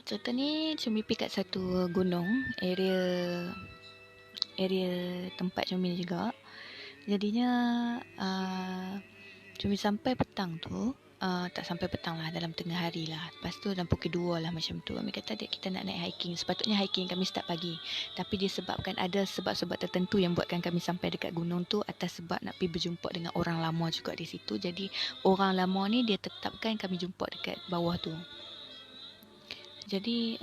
Contoh ni Cumi pergi kat satu gunung, area tempat Cumi ni juga. Jadinya Cumi sampai petang tu, tak sampai petang lah, dalam tengah hari lah. Lepas tu dalam pukul 2 lah macam tu. Kami kata adik kita nak naik hiking. Sepatutnya hiking kami start pagi. Tapi disebabkan ada sebab-sebab tertentu yang buatkan kami sampai dekat gunung tu atas sebab nak pergi berjumpa dengan orang lama juga di situ. Jadi orang lama ni dia tetapkan kami jumpa dekat bawah tu. Jadi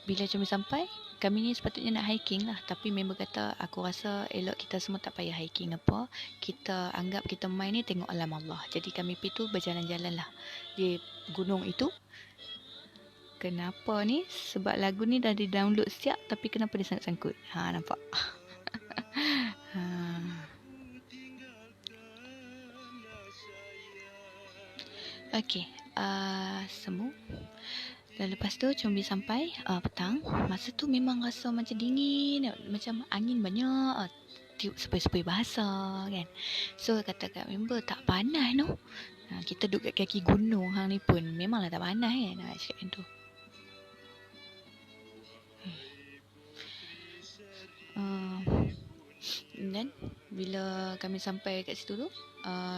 bila Cumi sampai, kami ni sepatutnya nak hiking lah. Tapi member kata, aku rasa elok kita semua tak payah hiking apa. Kita anggap kita main ni tengok alam Allah. Jadi kami pergi tu berjalan-jalan lah di gunung itu. Kenapa ni? Sebab lagu ni dah di-download siap, tapi kenapa dia sangkut-sangkut? Nampak? Okey, semua. Dan lepas tu Combi sampai petang. Masa tu memang rasa macam dingin, macam angin banyak, tiup sepoi-sepoi basah kan. So kata kat member, tak panas no. Kita duduk kat kaki gunung hang ni pun memanglah tak panas kan. Cakap macam tu. Dan bila kami sampai kat situ tu,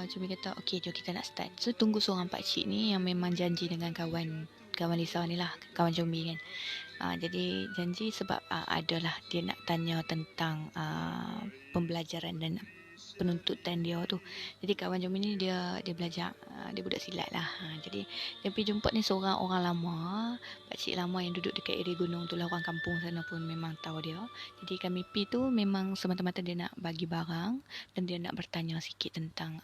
Cumi kata okey jom kita nak start. So tunggu seorang pakcik ni yang memang janji dengan kawan Lisa ni lah, kawan Cumi kan. Jadi janji sebab adalah dia nak tanya tentang pembelajaran dan penuntutan dia tu. Jadi kawan Cumi ni dia belajar, dia budak silat lah. Jadi dia pergi jumpa ni seorang orang lama, pakcik lama yang duduk dekat area gunung tu lah. Orang kampung sana pun memang tahu dia. Jadi kami pergi tu memang semata-mata dia nak bagi barang dan dia nak bertanya sikit tentang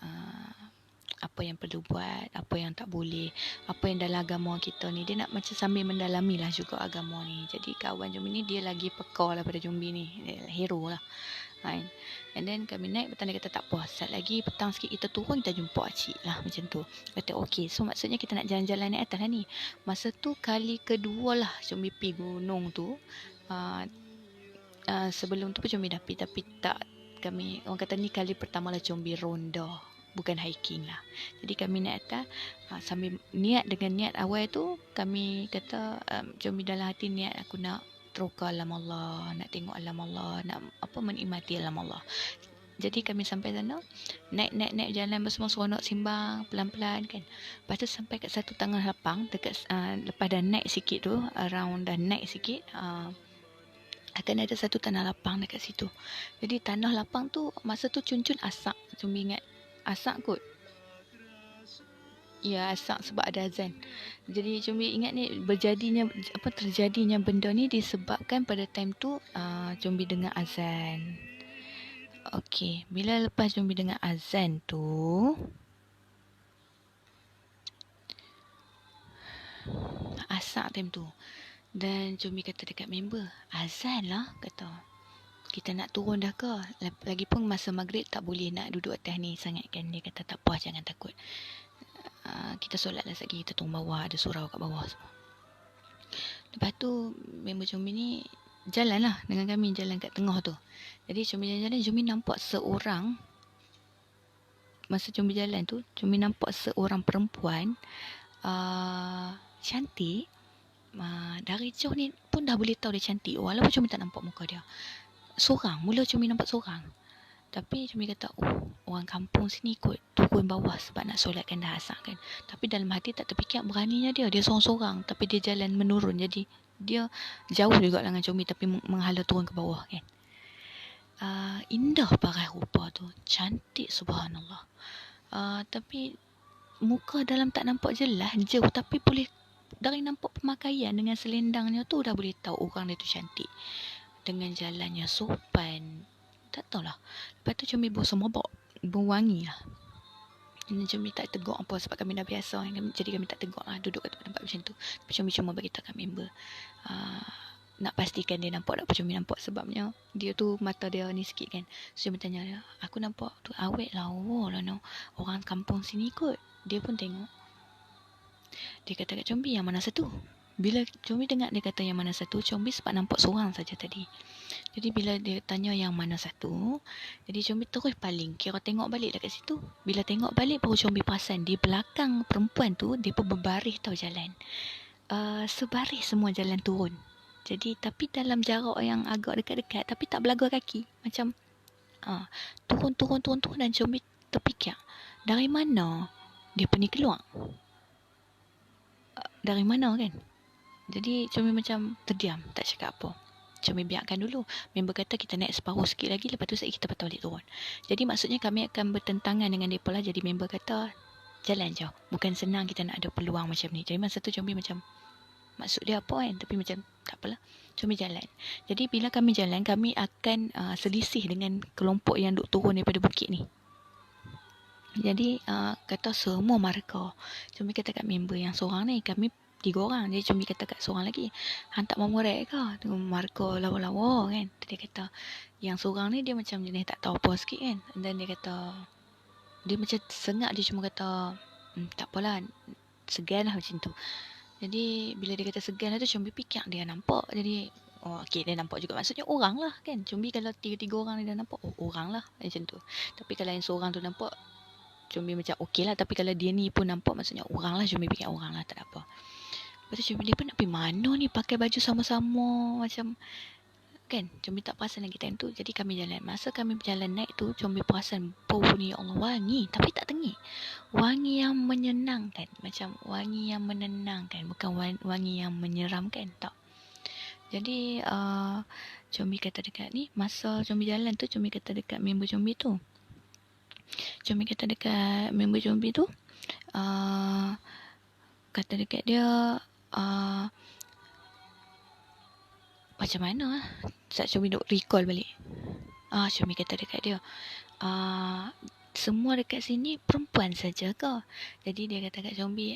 apa yang perlu buat, apa yang tak boleh, apa yang dalam agama kita ni. Dia nak macam sambil mendalami lah juga agama ni. Jadi kawan Jumbi ni dia lagi peka lah pada Jumbi ni, hero lah. And then kami naik, petang dia kata tak apa, saat lagi petang sikit kita turun, kita jumpa Acik lah, macam tu. Kata okey, so maksudnya kita nak jalan-jalan naik atas lah ni. Masa tu kali kedua lah Jumbi pergi gunung tu. Sebelum tu pun Jumbi dah pergi, tapi tak, kami, orang kata ni kali pertama lah Jumbi ronda, bukan hiking lah. Jadi kami naik atas, sambil dengan niat awal tu, kami kata Jumbi dalam hati niat aku nak teroka alam Allah, nak tengok alam Allah, nak menikmati alam Allah. Jadi kami sampai sana, naik jalan bersama seronok simbang pelan-pelan kan. Lepas tu sampai kat satu tanah lapang dekat lepas dah naik sikit tu, around dah naik sikit, akan ada satu tanah lapang dekat situ. Jadi tanah lapang tu masa tu cun-cun asak. Cuma ingat asak kot. Ya, asak sebab ada azan. Jadi Cumbi ingat ni terjadinya benda ni disebabkan pada time tu Cumbi dengar azan. Okey, bila lepas Cumbi dengar azan tu, asak time tu, dan Cumbi kata dekat member, azan lah kata. Kita nak turun dah ke? Lagipun masa maghrib tak boleh nak duduk atas ni sangat kan. Dia kata tak apa, jangan takut. Kita solat lah lagi, kita turun bawah, ada surau kat bawah semua. Lepas tu member Cumi ni jalan lah dengan kami, jalan kat tengah tu. Jadi Cumi jalan-jalan, Cumi nampak seorang, masa Cumi jalan tu, Cumi nampak seorang perempuan cantik. Dari jauh ni pun dah boleh tahu dia cantik, walaupun Cumi tak nampak muka dia. Mula Cumi nampak seorang. Tapi Cumi kata, orang kampung sini kot turun bawah sebab nak solatkan dah asar kan. Tapi dalam hati tak terfikir beraninya dia seorang-seorang. Tapi dia jalan menurun. Jadi dia jauh juga dengan Cumi tapi menghala turun ke bawah kan. Indah paras rupa tu. Cantik subhanallah. Tapi muka dalam tak nampak jelas, jauh. Tapi boleh dari nampak pemakaian dengan selendangnya tu dah boleh tahu orang dia tu cantik. Dengan jalannya sopan. Tak tahulah. Lepas tu Cumi bawa semabak, berwangi lah. Cumi tak tegur apa sebab kami dah biasa. Jadi kami tak tegur lah, duduk kat tempat macam tu. Tapi Cumi cuma beritahu kat member, nak pastikan dia nampak tak apa Cumi nampak. Sebabnya dia tu mata dia ni sikit kan. So Cumi tanya dia, aku nampak tu awet lah, no. Orang kampung sini kot. Dia pun tengok. Dia kata kat Cumi, yang mana satu? bila Combi dengar dia kata yang mana satu, Combi sempat nampak seorang saja tadi. Jadi bila dia tanya yang mana satu, jadi Combi terus paling, kira tengok balik dekat situ. Bila tengok balik baru Combi perasan di belakang perempuan tu dia pun berbaris tau jalan. Sebaris semua jalan turun. Jadi tapi dalam jarak yang agak dekat-dekat, tapi tak belaga kaki. Macam turun dan Combi terfikir, dari mana dia pergi keluar? Dari mana kan? Jadi Combi macam terdiam, tak cakap apa. Combi biarkan dulu. Member kata kita naik separuh sikit lagi, lepas tu kita patut balik turun. Jadi maksudnya kami akan bertentangan dengan mereka lah. Jadi member kata jalan je. Bukan senang kita nak ada peluang macam ni. Jadi masa tu Combi macam, maksud dia apa kan? Tapi macam tak apalah. Combi jalan. Jadi bila kami jalan, kami akan selisih dengan kelompok yang duk turun daripada bukit ni. Jadi kata semua markah. Combi kata kat member yang seorang ni, kami 3 orang. Jadi Combi kata kat seorang lagi, hang tak mau merek ke? Tengok markah lawa-lawa kan. Dia kata yang seorang ni dia macam jenis tak tahu apa sikit kan. Dan dia kata, dia macam sengak, dia cuma kata tak apalah, segan lah macam tu. Jadi bila dia kata segan lah tu, Combi fikir dia nampak. Jadi okey, dia nampak juga, maksudnya orang lah kan. Combi kalau 3 orang ni dah nampak, orang lah macam tu. Tapi kalau yang seorang tu nampak, Combi macam okey lah. Tapi kalau dia ni pun nampak, maksudnya orang lah. Combi fikir orang lah, tak ada apa. Lepas tu Combi, dia pun nak pergi mana ni, pakai baju sama-sama macam kan. Combi tak perasan lagi time tu. Jadi kami jalan. Masa kami berjalan naik tu, Combi perasan bau ni, ya Allah, wangi. Tapi tak tengik. Wangi yang menyenangkan. Macam wangi yang menenangkan. Bukan wangi yang menyeramkan. Tak. Jadi Combi kata dekat ni, masa Combi jalan tu, Combi kata dekat member Combi tu, kata dekat dia, macam mana saat Combi duk recall balik. Combi kata dekat dia, semua dekat sini perempuan saja ke? Jadi dia kata kat Combi,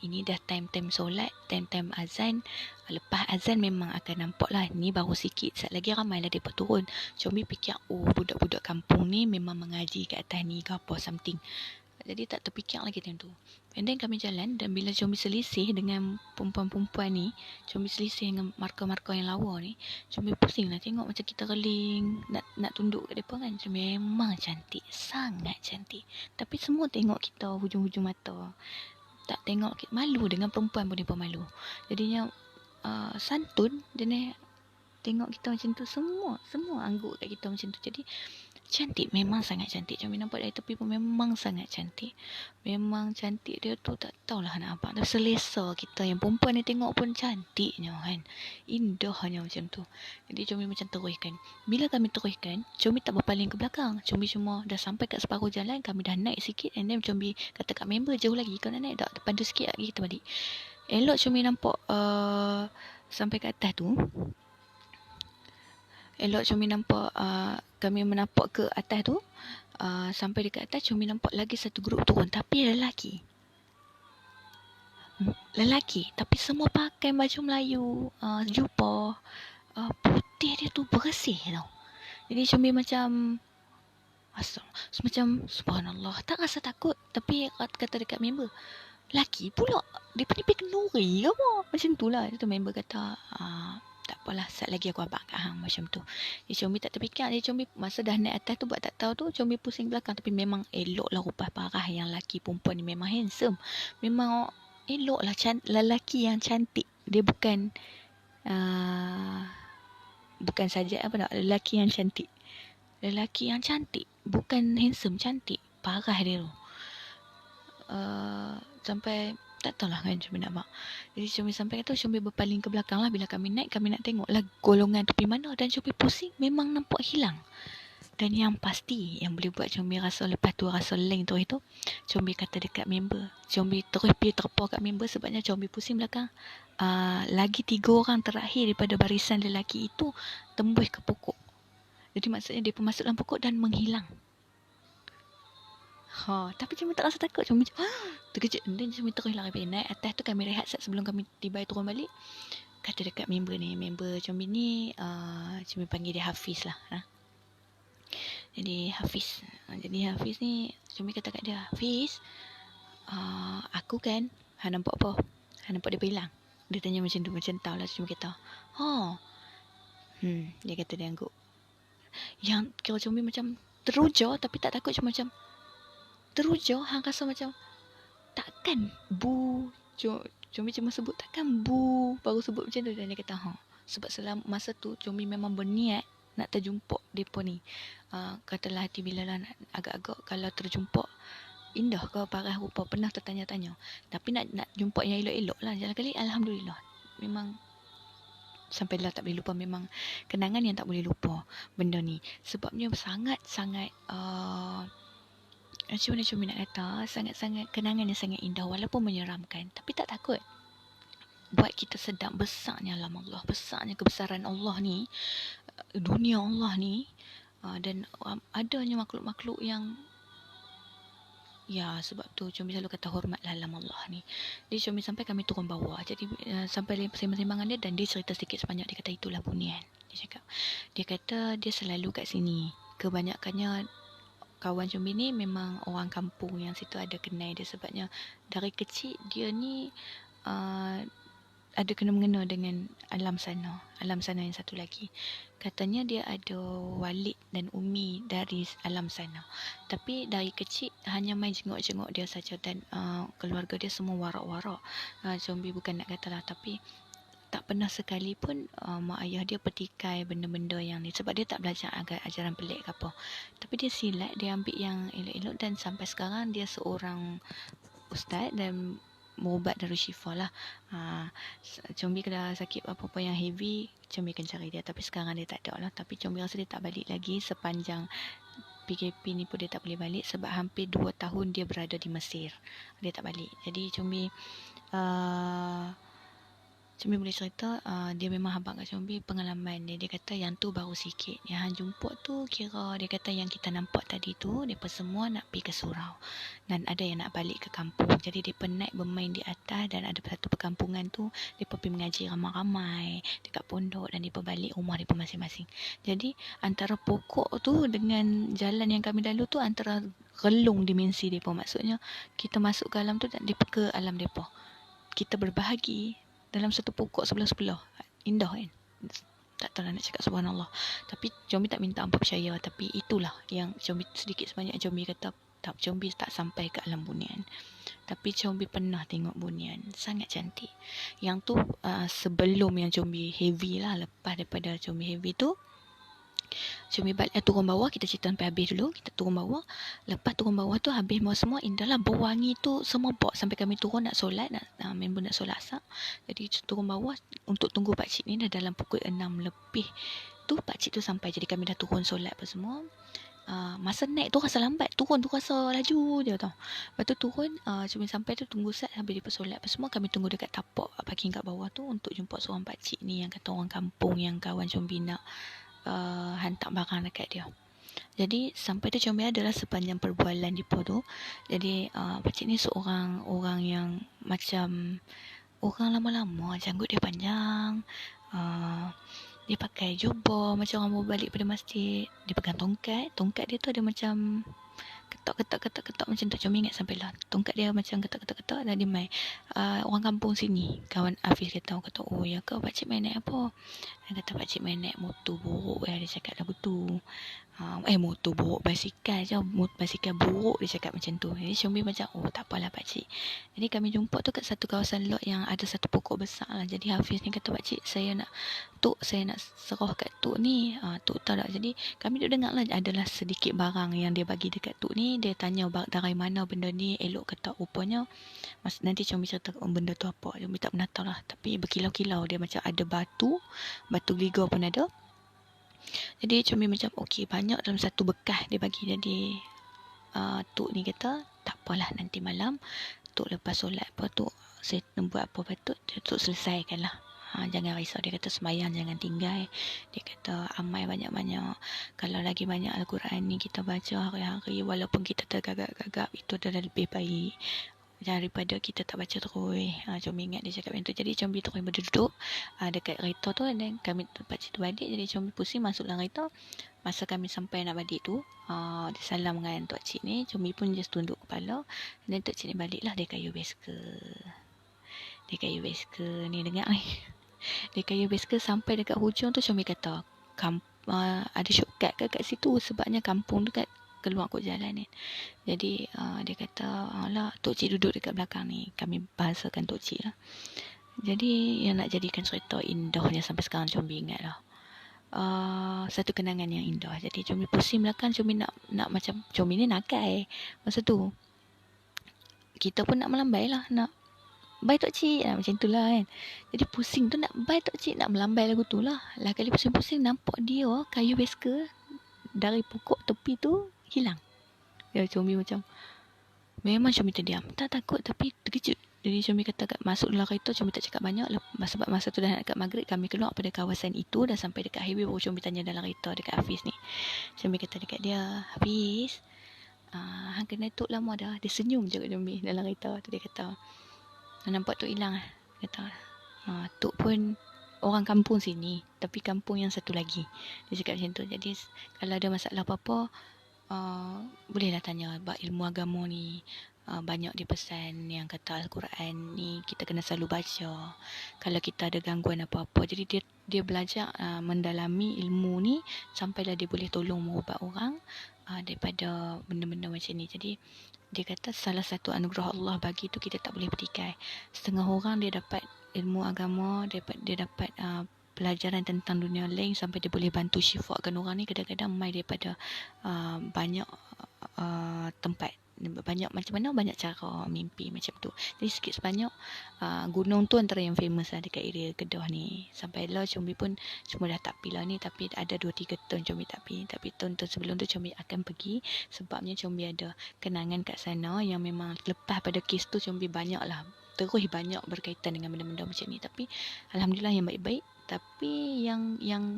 ini dah time-time solat, time-time azan. Lepas azan memang akan nampak lah. Ni baru sikit, saat lagi ramai lah mereka turun. Combi fikir, budak-budak kampung ni memang mengaji kat atas ni ke apa something. Jadi tak terfikir lagi time tu. And then kami jalan, dan bila Combi selisih dengan perempuan-perempuan ni, Combi selisih dengan markah-markah yang lawa ni, Combi pusing lah tengok macam kita keling nak tunduk kat mereka kan. Memang cantik, sangat cantik. Tapi semua tengok kita hujung-hujung mata. Tak tengok, malu dengan perempuan pun mereka malu. Jadinya santun jenis tengok kita macam tu, semua angguk kat kita macam tu. Jadi cantik, memang sangat cantik. Combi nampak dari tepi pun memang sangat cantik. Memang cantik dia tu, tak tahulah nak apa. Tapi selesa kita yang perempuan ni tengok pun cantiknya kan. Indahnya macam tu. Jadi Combi macam teruskan. Bila kami teruskan, Combi tak berpaling ke belakang. Combi cuma dah sampai kat separuh jalan, kami dah naik sikit. And then Combi kata kat member, jauh lagi kau nak naik tak? Depan tu sikit lagi kita balik. Elok Combi nampak sampai kat atas tu. Elok Combi nampak kami menapak ke atas tu, sampai dekat atas Combi nampak lagi satu grup turun, tapi lelaki, tapi semua pakai baju Melayu, jubah putih, dia tu bersih tau. Jadi Combi macam macam subhanallah, tak rasa takut. Tapi kata dekat member, laki pula dia pergi kenduri ke apa, macam tu lah. Itu member kata, tak apalah, saat lagi aku abang kat hang, macam tu. Jadi Combi tak terfikir. Jadi Combi masa dah naik atas tu buat tak tahu tu, Combi pusing belakang. Tapi memang elok lah rupa parah yang laki perempuan ni, memang handsome. Memang elok lah, lelaki yang cantik. Dia bukan bukan saja apa nak, lelaki yang cantik. Lelaki yang cantik, bukan handsome, cantik. Parah dia tu. Sampai tak tahulah kan Combi nak mak. Jadi Combi sampai kata, Combi berpaling ke belakang lah. Bila kami naik, kami nak tengok lah golongan tu pergi mana. Dan Combi pusing, memang nampak hilang. Dan yang pasti, yang boleh buat Combi rasa lepas tu rasa leng tu itu, Combi kata dekat member, Combi terus pergi terpa kat member sebabnya Combi pusing belakang. Lagi 3 orang terakhir daripada barisan lelaki itu tembus ke pokok. Jadi maksudnya dia pun masuk dalam pokok dan menghilang. Tapi Combi tak rasa takut. Combi terkejut. Dan Combi terus lah naik atas tu. Kami rehat sebelum kami tiba turun balik. Kata dekat member ni, member Combi ni, Combi panggil dia Hafiz lah. Jadi Hafiz ni, Combi kata kat dia, Hafiz, aku kan, nampak apa? Nampak dia hilang. Dia tanya macam tu, macam tahu lah. Cumi kata, dia kata dia angguk. Yang kira Cumi macam teruja tapi tak takut, macam teruja. Hang rasa macam takkan bu. Cumi cuma sebut takkan bu, baru sebut macam tu. Dan dia kata sebab selama masa tu Cumi memang berniat nak terjumpa depa ni. Katalah hati bila lah agak-agak kalau terjumpa indah ke parah rupa, pernah tertanya-tanya. Tapi nak jumpa yang elok-elok lah. Jalan kali alhamdulillah. Memang sampai lah tak boleh lupa, memang kenangan yang tak boleh lupa benda ni. Sebabnya sangat-sangat macam mana Cumi nak kata, sangat-sangat kenangan yang sangat indah walaupun menyeramkan, tapi tak takut. Buat kita sedang besarnya alam Allah, besarnya kebesaran Allah ni, dunia Allah ni, dan adanya makhluk-makhluk yang sebab tu Cumi selalu kata hormatlah alam Allah ni. Jadi Cumi sampai kami turun bawah. Jadi sampai sembang-sembangan dia, dan dia cerita sedikit sebanyak. Dia kata itulah bunian. Dia kata dia selalu kat sini. Kebanyakannya kawan Cumi ni memang orang kampung yang situ ada kenal dia, sebabnya dari kecil dia ni ada kena-mengena dengan alam sana yang satu lagi. Katanya dia ada walid dan umi dari alam sana, tapi dari kecil hanya main jenguk-jenguk dia saja, dan keluarga dia semua warak-warak. Zombie bukan nak kata lah, tapi tak pernah sekali pun mak ayah dia petikai benda-benda yang ni, sebab dia tak belajar ajaran pelik ke apa. Tapi dia silat, dia ambil yang elok-elok, dan sampai sekarang dia seorang ustaz dan berubat Darul Syifa lah. Combi kalau sakit apa-apa yang heavy, Combi akan cari dia. Tapi sekarang dia tak ada lah. Tapi Combi rasa dia tak balik lagi sepanjang PKP ni pun. Dia tak boleh balik sebab hampir 2 tahun dia berada di Mesir. Dia tak balik. Jadi Combi boleh cerita, dia memang habaq kat Combi pengalaman dia. Dia kata yang tu baru sikit. Yang hang jumpa tu kira, dia kata yang kita nampak tadi tu, mereka semua nak pergi ke surau. Dan ada yang nak balik ke kampung. Jadi mereka naik bermain di atas, dan ada satu perkampungan tu, mereka pergi mengaji ramai-ramai dekat pondok, dan mereka balik rumah mereka masing-masing. Jadi antara pokok tu dengan jalan yang kami lalu tu, antara relung dimensi mereka. Maksudnya kita masuk ke alam tu dan mereka ke alam mereka. Kita berbahagi dalam satu pokok sebelah-sebelah. Indah kan? Tak tahu nak cakap subhanallah. Tapi Combi tak minta hampa percaya. Tapi itulah yang Combi sedikit sebanyak Combi kata, tak, Combi tak sampai ke alam bunian. Tapi Combi pernah tengok bunian. Sangat cantik. Yang tu sebelum yang Combi heavy lah. Lepas daripada Combi heavy tu, Combi balik turun bawah. Kita cerita sampai habis dulu. Kita turun bawah. Lepas turun bawah tu habis semua indah lah. Berwangi tu semua bok. Sampai kami turun nak solat, member nak solat asar. Jadi turun bawah untuk tunggu pakcik ni. Dah dalam pukul 6 lebih tu pakcik tu sampai. Jadi kami dah turun solat apa semua. Masa naik tu rasa lambat, turun tu rasa laju je tau. Lepas tu turun, Combi sampai tu tunggu set habis dia solat apa semua. Kami tunggu dekat tapak parking kat bawah tu untuk jumpa seorang pakcik ni yang kata orang kampung yang kawan Combi nak hantar barang dekat dia. Jadi sampai tu Combi adalah sepanjang perbualan di tu. Jadi pakcik ni seorang orang yang macam orang lama-lama, janggut dia panjang. Dia pakai jubah macam orang mau balik pada masjid. Dia pegang tongkat. Tongkat dia tu ada macam ketak macam tu. Combi ingat sampai lah. Tongkat dia macam ketak. Dan dia main. Orang kampung sini, kawan Hafiz kata, oh ya kau pakcik main naik apa? Dia kata pakcik main naik motor buruk. Dia cakap lagu tu. Motor buruk, basikal je. Basikal buruk, dia cakap macam tu. Jadi Combi macam, oh tak apalah pakcik. Jadi kami jumpa tu kat satu kawasan lot yang ada satu pokok besar lah. Jadi Hafiz ni kata, pakcik saya nak serah kat Tok ni. Tok tahu tak? Jadi kami duduk dengar lah, adalah sedikit barang yang dia bagi dekat Tok ni. Dia tanya dari mana benda ni, elok ke tak. Rupanya nanti Combi cerita benda tu apa. Combi tak pernah tahu lah. Tapi berkilau-kilau dia, macam ada batu liga pun ada. Jadi Combi macam okey, banyak dalam satu bekas dia bagi. Jadi Tok ni kata tak apalah, nanti malam Tok lepas solat apa Tok saya buat apa patut Tok selesaikan lah. Jangan risau. Dia kata sembahyang jangan tinggal. Dia kata amal banyak-banyak. Kalau lagi banyak Al-Quran ni kita baca hari-hari, walaupun kita tergagap-gagap, itu adalah lebih baik daripada kita tak baca terus. Combi ingat dia cakap macam tu. Jadi Combi terus berduduk dekat kereta tu, dan kami pakcik tu balik. Jadi Combi pusing masuk dalam kereta. Masa kami sampai nak balik tu, dia salam dengan Tok Cik ni. Combi pun just tunduk kepala. Dan Tok Cik ni balik lah. Dia kayu bicycle. Dia kayu bicycle ni, dengar ni. Dia kayu bicycle sampai dekat hujung tu Comel kata, ada shortcut ke kat situ sebabnya kampung tu kat keluar kot jalan ni. Jadi dia kata, alah Tok Cik duduk dekat belakang ni. Kami bahasakan Tok Cik lah. Jadi yang nak jadikan cerita indahnya sampai sekarang Comel ingat lah. Satu kenangan yang indah. Jadi Comel pusing belakang, Comel nak macam Comel ni nakai. Masa tu kita pun nak melambai lah, nak bye Tok Cik, macam tu lah kan. Jadi pusing tu nak bye Tok Cik, nak melambai lagu tu lah. Lah kali pusing-pusing nampak dia kayu bicycle dari pokok tepi tu hilang. Ya Comel macam, memang Comel terdiam. Tak takut tapi terkejut. Jadi Comel kata masuk dalam kereta, Comel tak cakap banyak. Sebab masa tu dah nak dekat maghrib, kami keluar pada kawasan itu. Dah sampai dekat highway, baru Comel tanya dalam kereta dekat Hafiz ni. Comel kata dekat dia, Hafiz, hang kena tok lama dah. Dia senyum je kat Comel dalam kereta tu. Dia kata, nampak tok hilang lah. Kata, tok pun orang kampung sini, tapi kampung yang satu lagi. Dia cakap macam tu. Jadi kalau ada masalah apa-apa, bolehlah tanya. Ilmu agama ni banyak dia pesan yang kata Al-Quran ni kita kena selalu baca kalau kita ada gangguan apa-apa. Jadi dia belajar mendalami ilmu ni sampailah dia boleh tolong mengubat orang daripada benda-benda macam ni. Jadi dia kata salah satu anugerah Allah bagi tu kita tak boleh petikai. Setengah orang dia dapat ilmu agama, dia dapat pelajaran tentang dunia lain sampai dia boleh bantu syifakan orang ni. Kadang-kadang mai daripada banyak tempat, banyak macam mana, banyak cara mimpi macam tu. Jadi sikit sebanyak gunung tu antara yang famous lah dekat area Kedah ni. Sampai lah Comel pun semua dah tak pergi lah ni, tapi ada 2-3 tahun Comel tak pergi. Tapi tahun-tahun sebelum tu Comel akan pergi sebabnya Comel ada kenangan kat sana yang memang lepas pada kes tu Comel banyak lah, terus banyak berkaitan dengan benda-benda macam ni. Tapi alhamdulillah yang baik-baik. Tapi yang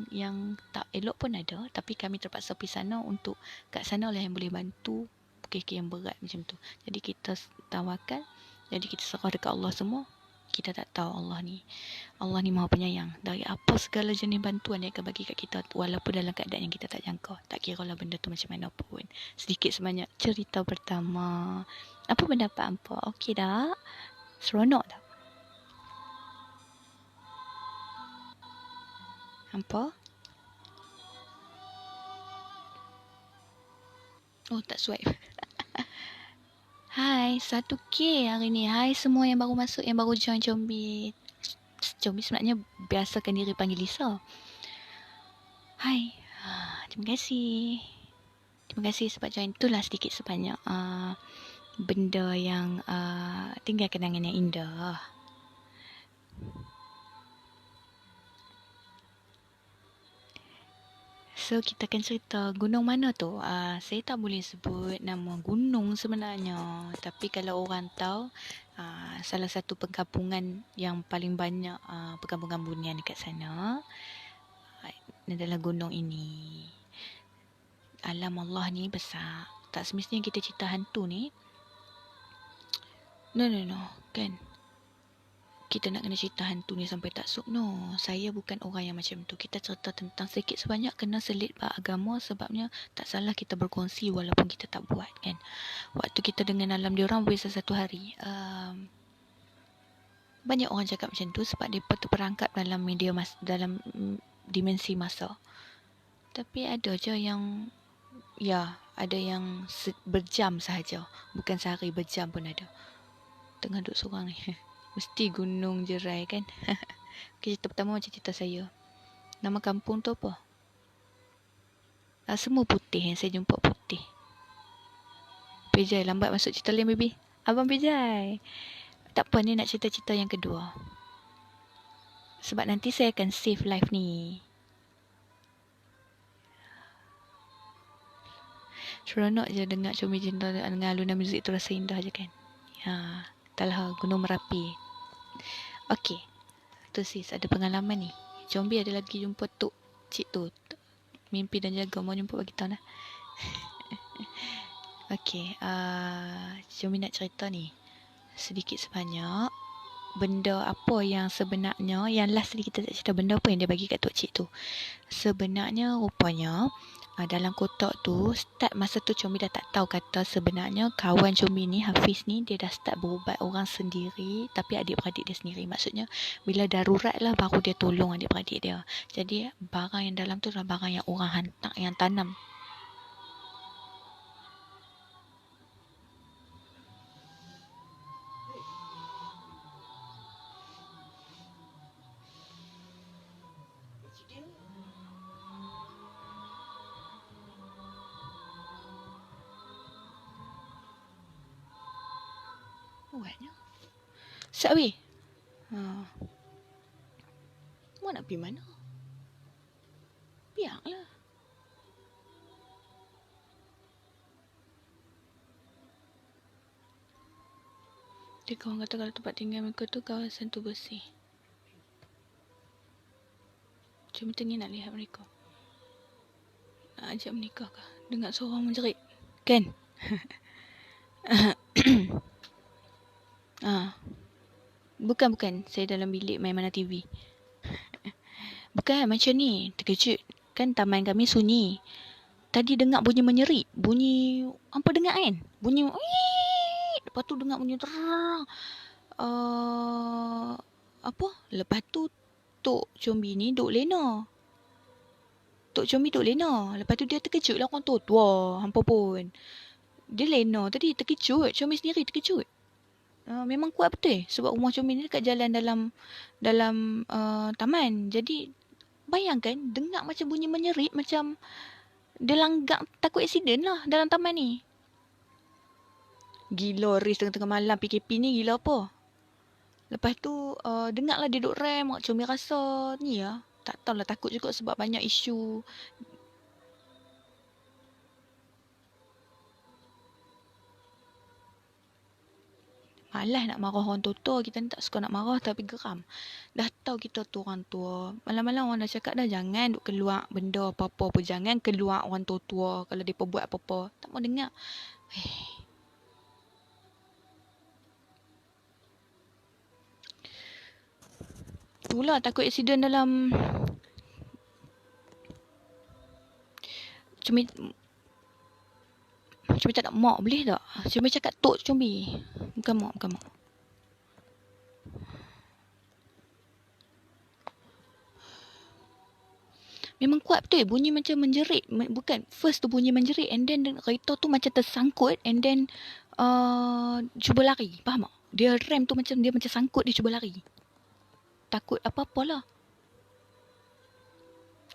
tak elok pun ada. Tapi kami terpaksa pergi sana untuk kat sana lah yang boleh bantu kes yang berat macam tu. Jadi kita tawakal. Jadi kita serah dekat Allah semua. Kita tak tahu Allah ni Maha Penyayang. Dari apa segala jenis bantuan yang akan bagi kat kita, walaupun dalam keadaan yang kita tak jangka. Tak kira lah benda tu macam mana pun. Sedikit sebanyak cerita pertama. Apa pendapat hampa? Okey tak? Seronok tak? Hampa? Oh, tak swipe. Hai, 1K hari ni. Hai semua yang baru masuk, yang baru join Comel. Comel sebenarnya biasakan diri panggil Lisa. Hai. Terima kasih. Terima kasih sebab join. Itulah sedikit sebanyak benda yang tinggal kenangan yang indah. So kita akan cerita gunung mana tu. Saya tak boleh sebut nama gunung sebenarnya. Tapi kalau orang tahu, salah satu perkampungan yang paling banyak perkampungan bunian dekat sana adalah gunung ini. Alam Allah ni besar. Tak semestinya kita cerita hantu ni. No. Kan? Kita nak kena cerita hantu ni sampai tak suk. No, saya bukan orang yang macam tu. Kita cerita tentang sedikit sebanyak kena selit agama, sebabnya tak salah kita berkongsi walaupun kita tak buat kan. Waktu kita dengan alam diorang biasa satu hari. Banyak orang cakap macam tu sebab mereka terperangkap dalam dalam dimensi masa. Tapi ada je yang ada yang berjam sahaja. Bukan sehari, berjam pun ada. Tengah duduk seorang ni. Mesti gunung jerai kan. Okay, cerita pertama macam cerita saya. Nama kampung tu apa? Semua putih yang saya jumpa putih. Pejai lambat masuk cerita lain baby. Abang Pejai. Tak apa, ni nak cerita-cerita yang kedua. Sebab nanti saya akan save live ni. Seronok je dengar Comel cerita dengan alunan muzik tu, rasa indah je kan. Talha Gunung Merapi. Okey. Tu sis ada pengalaman ni. Comel ada lagi jumpa tok cik tu. Mimpi dan jaga mau jumpa bagi tahu lah. Okey, Comel nak cerita ni sedikit sebanyak benda apa yang sebenarnya, yang last tadi kita tak cerita benda apa yang dia bagi kat tok cik tu. Sebenarnya rupanya dalam kotak tu, start masa tu Combi dah tak tahu kata sebenarnya kawan Combi ni, Hafiz ni, dia dah start berubat orang sendiri tapi adik-beradik dia sendiri. Maksudnya bila darurat lah baru dia tolong adik-beradik dia. Jadi barang yang dalam tu adalah barang yang orang hantar, yang tanam. Buatnya. Sat weh. Mau nak pergi mana? Biarlah. Dia kawan kata kalau tempat tinggal mereka tu kawasan tu bersih. Cuma tengah nak lihat mereka. Nak ajak menikah kah? Dengar seorang menjerit. Kan? Bukan. Saya dalam bilik main mana TV. Bukan macam ni. Terkejut. Kan taman kami sunyi. Tadi dengar bunyi menyerit. Bunyi... Apa dengar kan? Bunyi... Lepas tu dengar bunyi terang. Apa? Lepas tu Tok Combi ni duk lena. Tok Combi duk lena. Lepas tu dia terkejut lah orang tua. Hampa pun. Dia lena tadi terkejut. Combi sendiri terkejut. Memang kuat betul. Sebab rumah Combi ni dekat jalan dalam taman. Jadi bayangkan dengar macam bunyi menyerit. Macam dia langgak takut aksiden lah dalam taman ni. Gila Riz tengah-tengah malam PKP ni gila apa. Lepas tu dengar lah dia duk rem. Combi rasa ni lah. Tak tahulah takut juga sebab banyak isu. Malas nak marah orang tua. Kita ni tak suka nak marah tapi geram. Dah tahu kita tu orang tua. Malam-malam orang dah cakap dah jangan duk keluar benda apa-apa pun. Jangan keluar orang tua kalau mereka buat apa-apa. Tak mau dengar. Itulah takut aksiden dalam... Combi tak nak mak boleh tak? Combi cakap Tok Combi. Bukan mak. Memang kuat betul. Bunyi macam menjerit. Bukan. First tu bunyi menjerit. And then kereta tu macam tersangkut. And then cuba lari. Faham tak? Dia rem tu macam dia macam sangkut. Dia cuba lari. Takut apa-apalah.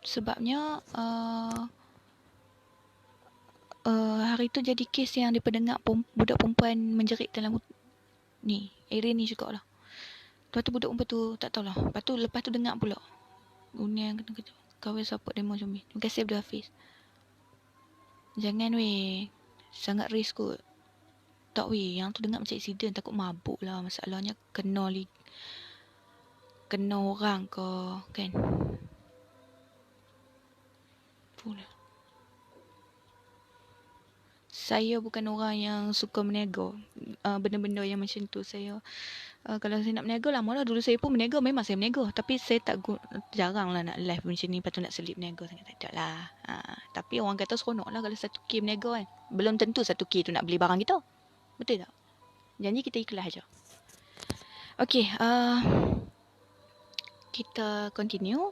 Sebabnya hari tu jadi kes yang dia dengar budak perempuan menjerit dalam ni area ni jugalah. Lepas tu budak perempuan tu tak tahulah. Lepas tu dengar pula bunyi yang kena kawal support demo Combi. Terima kasih Abdul Hafiz. Jangan weh. Sangat risk kot. Tak weh. Yang tu dengar macam aksiden. Takut mabuk lah. Masalahnya kena orang ke kan. Pula. Saya bukan orang yang suka meniaga benda-benda yang macam tu. Saya kalau saya nak meniaga lama lah. Dulu saya pun meniaga. Memang saya meniaga. Tapi saya jarang lah nak live macam ni. Lepas tu nak selip meniaga. Sangat tak ada lah. Tapi orang kata seronok lah kalau 1K meniaga kan. Belum tentu 1K tu nak beli barang kita. Betul tak? Janji kita ikhlas je. Okay. Kita continue.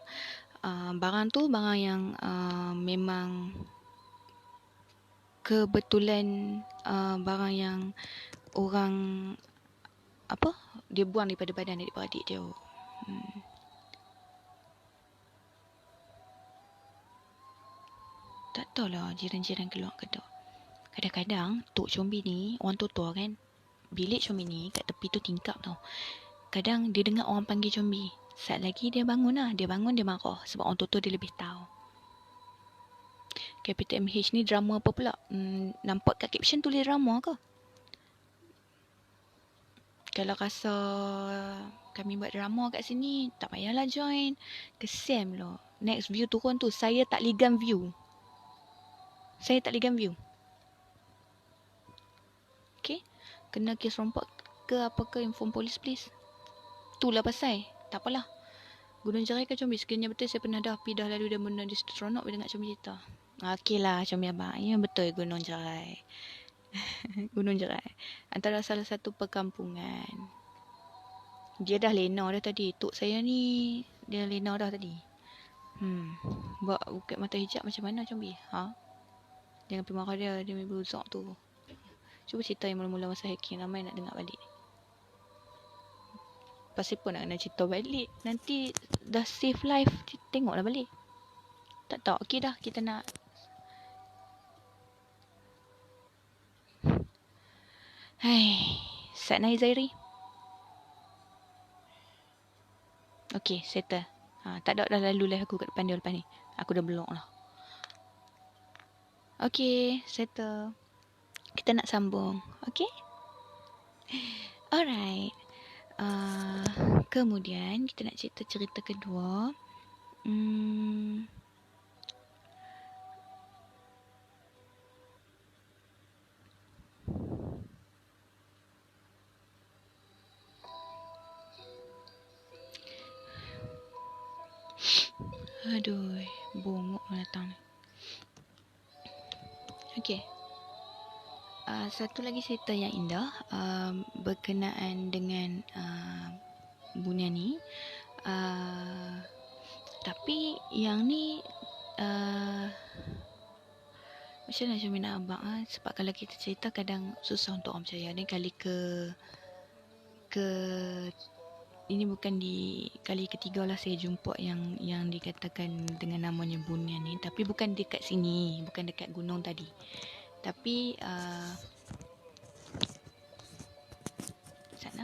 Barang tu barang yang memang kebetulan barang yang orang dia buang daripada badan adik-beradik dia. Tak tahulah jiran-jiran keluar ke tak. Kadang-kadang Tok Combi ni orang tua kan. Bilik Combi ni kat tepi tu tingkap tau. Kadang dia dengar orang panggil Combi. Saat lagi dia bangun lah. Dia bangun dia marah. Sebab orang tua dia lebih tahu. Capital MH ni drama apa pula? Nampak kat caption tulis drama ke? Kalau rasa kami buat drama kat sini, tak payahlah join. Kesian loh. Next view turun tu, saya tak ligam view. Okay? Kena kes rompak ke apa ke, inform polis please. itulah pasal. Tak apalah. Gunung Jerai ke Combi? Sekiranya betul saya pernah dah pergi dah lalu dan benda di seronok bila dengar Combi cerita. Okey lah Combi abang. Ya betul Gunung Jerai. Gunung Jerai. Antara salah satu perkampungan. Dia dah lena dah tadi. Tok saya ni dia lena dah tadi. Buat buka mata hijab macam mana Combi? Jangan pergi marah dia. Dia beruzak tu. Cuba cerita yang mula-mula masa hiking. Ramai nak dengar balik. Pasti pun nak kena cerita balik. Nanti dah save life. Tengoklah balik. Tak tahu. Okey dah. Kita nak. Satnai Zairi. Okey, settle. Tak ada dah lalu lah aku kat depan dia lepas ni. Aku dah block lah. Okey, settle. Kita nak sambung. Okey? Alright. Kemudian kita nak cerita kedua. Aduh, bongok datang ni. Okey. Satu lagi cerita yang indah berkenaan dengan Bunian ni. Tapi yang ni macam mana saya minat abang sebab kalau kita cerita kadang susah untuk orang percaya. Ni kali ini bukan di kali ketiga lah saya jumpa yang dikatakan dengan namanya Bunian ni, tapi bukan dekat sini, bukan dekat gunung tadi, tapi sana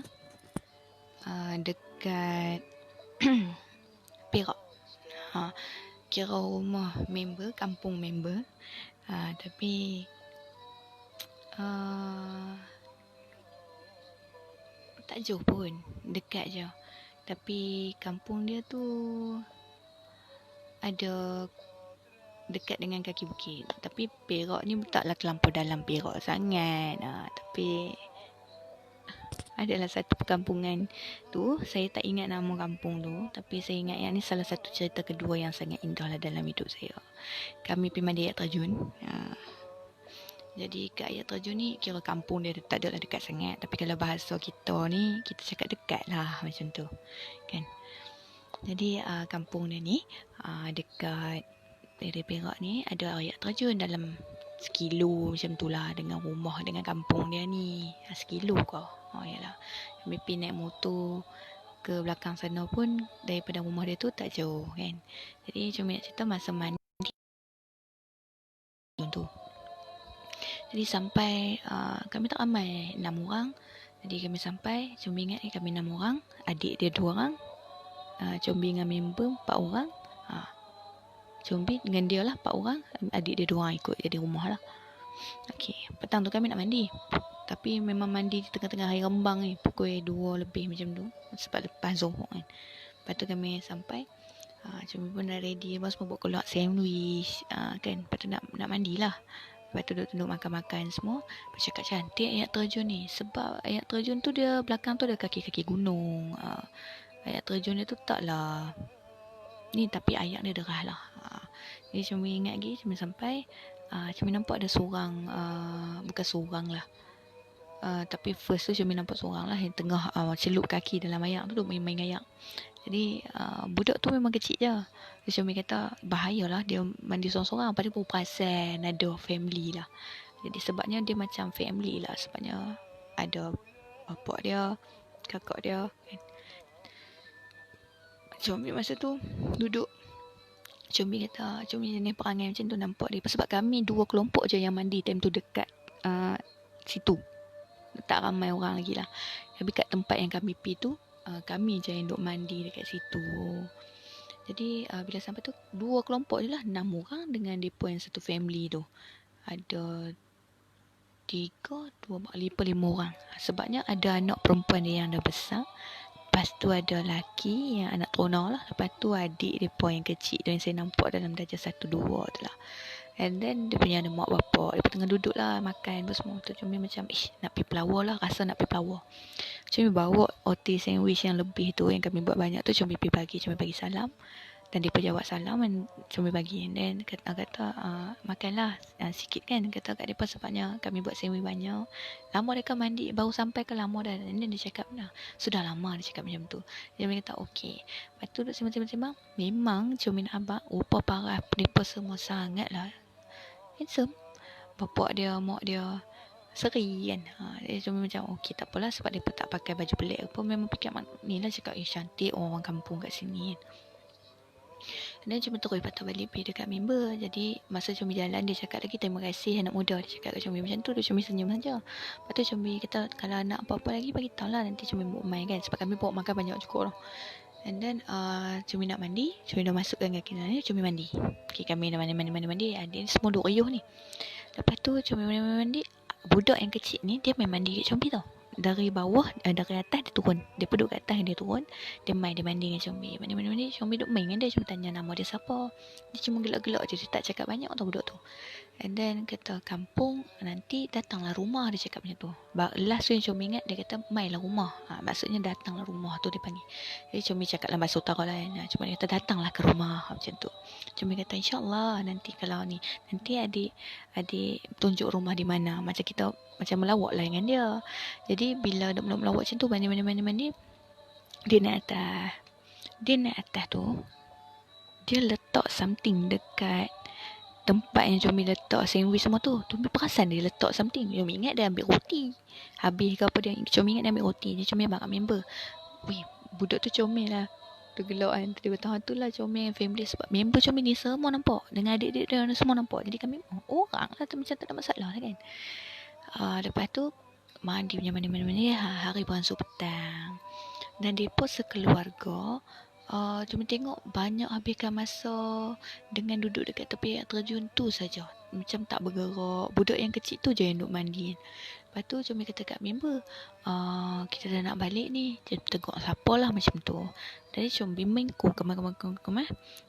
dekat Perak. Kira rumah member, kampung member, tapi tak jauh pun, dekat je. Tapi kampung dia tu ada dekat dengan kaki bukit. Tapi Perak ni taklah terlampau dalam Perak sangat. Tapi adalah satu perkampungan tu. Saya tak ingat nama kampung tu, tapi saya ingat yang ni salah satu cerita kedua yang sangat indah lah dalam hidup saya. Kami pergi mandi air terjun. Jadi kat air terjun ni kira kampung dia tak ada lah dekat sangat, tapi kalau bahasa kita ni kita cakap dekat lah macam tu kan. Jadi kampung dia ni dekat dari Perak ni ada air terjun dalam sekilo macam tu lah, dengan rumah dengan kampung dia ni. Sekilo ke? Yalah. Kami pergi naik motor ke belakang sana pun daripada rumah dia tu tak jauh kan. Jadi cuma nak cerita masa mandi tu. Jadi sampai kami tak ramai, 6 orang. Jadi kami sampai, cuma ingat kami 6 orang, adik dia 2 orang, Combi dengan member 4 orang. Combi dengan dia lah 4 orang, adik dia 2 orang ikut jadi rumah lah. Okey, petang tu kami nak mandi. Tapi memang mandi di tengah-tengah hari rembang ni, pukul 2 lebih macam tu, sebab lepas Zohor kan. Lepas tu kami sampai, Combi pun dah ready, semua buat keluar sandwich kan. Lepas tu nak mandi lah. Lepas tu duduk makan-makan semua. Bercakap cantik air terjun ni. Sebab air terjun tu dia belakang tu ada kaki-kaki gunung. Air terjun dia tu taklah ni, tapi air dia derah lah. Jadi cuma ingat lagi, cuma sampai cuma nampak ada seorang, bukan seorang lah, tapi first tu cuma nampak seorang lah yang tengah celup kaki dalam air tu, duduk main-main air. Jadi budak tu memang kecil je. Jadi cuma kata bahayalah dia mandi seorang-seorang, pada pun perasan ada family lah. Jadi sebabnya dia macam family lah, sebabnya ada bapak dia, kakak dia kan. Combi masa tu duduk, Combi kata, Combi jenis perangai macam tu nampak dia. Sebab kami 2 kelompok je yang mandi time tu dekat situ. Tak ramai orang lagi lah. Tapi kat tempat yang kami pergi tu, kami je yang duduk mandi dekat situ. Jadi bila sampai tu 2 kelompok je lah, 6 orang dengan mereka yang satu family tu. Ada 3, 2, 5 orang. Sebabnya ada anak perempuan dia yang dah besar. Lepas tu ada lelaki yang anak teronal lah. Lepas tu adik dia yang kecil tu yang saya nampak dalam darjah 1, 2 tu lah. And then dia punya ada mak bapak. Dia tengah duduk lah makan apa semua tu. Cuma macam nak pergi pelawar lah. Rasa nak pergi pelawar. Cumi bawa roti sandwich yang lebih tu, yang kami buat banyak tu, Cumi pergi bagi. Cumi bagi salam. Dan dia jawab salam dan Cumi bagi. Dan kata makanlah sikit kan. Kata kat depan sebabnya kami buat sandwich banyak. Lama mereka mandi, baru sampai ke lama dah. Dan dia cakap dah, sudah lama dia cakap macam tu. Dia kata okey. Lepas tu duduk sembang-sembang. Memang Cumi dan abang rupa parah. Mereka semua sangat lah handsome. Bapak dia, mak dia seri kan. Dia cuma macam okey tak apalah sebab dia tak pakai baju pelik apa, memang fikir ni lah cakap cantik orang kampung kat sini kan. Dan cuma terus patah balik pergi dekat member. Jadi masa Cumi jalan dia cakap lagi terima kasih anak muda. Dia cakap kat Cumi macam tu. Dia Cumi senyum saja. Lepas tu Cumi kata kalau nak apa-apa lagi bagi tahu lah, nanti Cumi buat main kan. Sebab kami bawa makan banyak cukup lah. And then Cumi nak mandi. Cumi dah masukkan kaki dalam ni. Cumi mandi. Okay, kami dah mandi. Dia semua duk riuh ni. Lepas tu Cumi mandi. Budak yang kecil ni dia main mandi kat Cumi tau. Dari bawah, dari atas dia turun. Dia duduk kat atas, dia turun. Dia mandi dengan Cumi. Mandi. Cumi duduk main dengan dia. Cuma tanya nama dia siapa. Dia cuma gelak-gelak je. Dia tak cakap banyak tau budak tu. And then kata kampung nanti datanglah rumah. Dia cakap macam tu. Last tu yang Cumi ingat, dia kata mainlah rumah. Maksudnya datanglah rumah tu dia panggil. Jadi Cumi cakap dalam bahasa utara lah. Cuma dia kata datanglah ke rumah. Macam tu. Cumi kata insyaAllah nanti kalau ni. Nanti adik tunjuk rumah di mana. Macam kita macam melawak lah dengan dia. Jadi bila dah melawak macam tu, mandi, dia naik atas tu, dia letak something dekat tempat yang Cumi letak sandwich semua tu. Cumi perasan dia letak something. Cumi ingat dia ambil roti. Habis ke apa dia, Cumi ingat dia ambil roti. Dia Cumi abang kat member. Weh, budak tu comel lah. Tergelak kan. Tiba-tiba tu lah comel family. Sebab member Cumi ni semua nampak. Dengan adik-adik dia semua nampak. Jadi kami orang lah tu macam tak ada masalah lah kan. Lepas tu mandi hari beransur petang. Dan mereka sekeluarga cuma tengok banyak habiskan masa dengan duduk dekat tepi air terjun tu saja. Macam tak bergerak. Budak yang kecil tu je yang duduk mandi. Lepas tu Cumi kata kat member, kita dah nak balik ni. Dia tegur siapa lah macam tu. Jadi Cumi mengku kemar.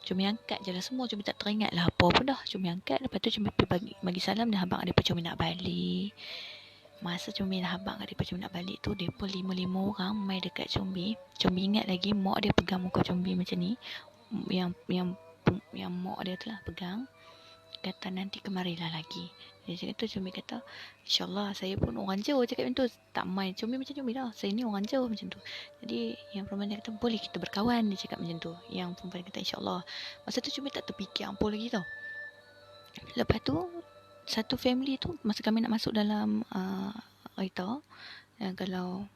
Cumi angkat je lah semua. Cumi tak teringat lah apa pun dah. Cumi angkat. Lepas tu Cumi bagi salam dah abang adik Cumi nak balik. Masa Cumi dah abang adik Cumi nak balik tu, dia pun 5 orang main dekat Cumi. Cumi ingat lagi mak dia pegang muka Cumi macam ni. Yang mak dia tu lah pegang. Kata nanti kemarilah lagi. Jadi tu Cumi kata InsyaAllah saya pun orang jauh. Cakap macam tu. Tak main Cumi macam Cumi lah. Saya ni orang jauh macam tu. Jadi yang perempuan dia kata boleh kita berkawan. Dia cakap macam tu. Yang perempuan kata InsyaAllah. Masa tu Cumi tak terfikir apa lagi tau. Lepas tu satu family tu masa kami nak masuk dalam kereta, kalau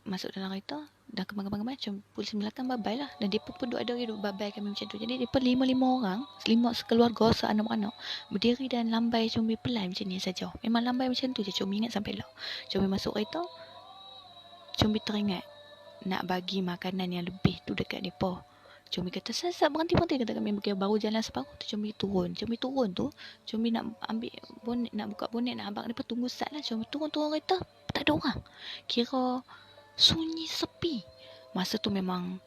masuk dalam kereta dah kemang-kemang macam polis belakang babai lah. Dan dia pun duduk babai kami macam tu. Jadi dia pun 5 orang, 5 sekeluarga seanak-anak berdiri dan lambai Cumi pelan macam ni saja. Memang lambai macam tu je. Cumi ingat sampai lah Cumi masuk kereta, Cumi teringat nak bagi makanan yang lebih tu dekat mereka. Cumi kata sat berhenti kata kami baru jalan separuh tu Cumi turun tu Cumi nak ambil bonet, nak buka bonet, nak abang depa tunggu sat lah. Cumi turun kereta tak ada orang, kira sunyi sepi. Masa tu memang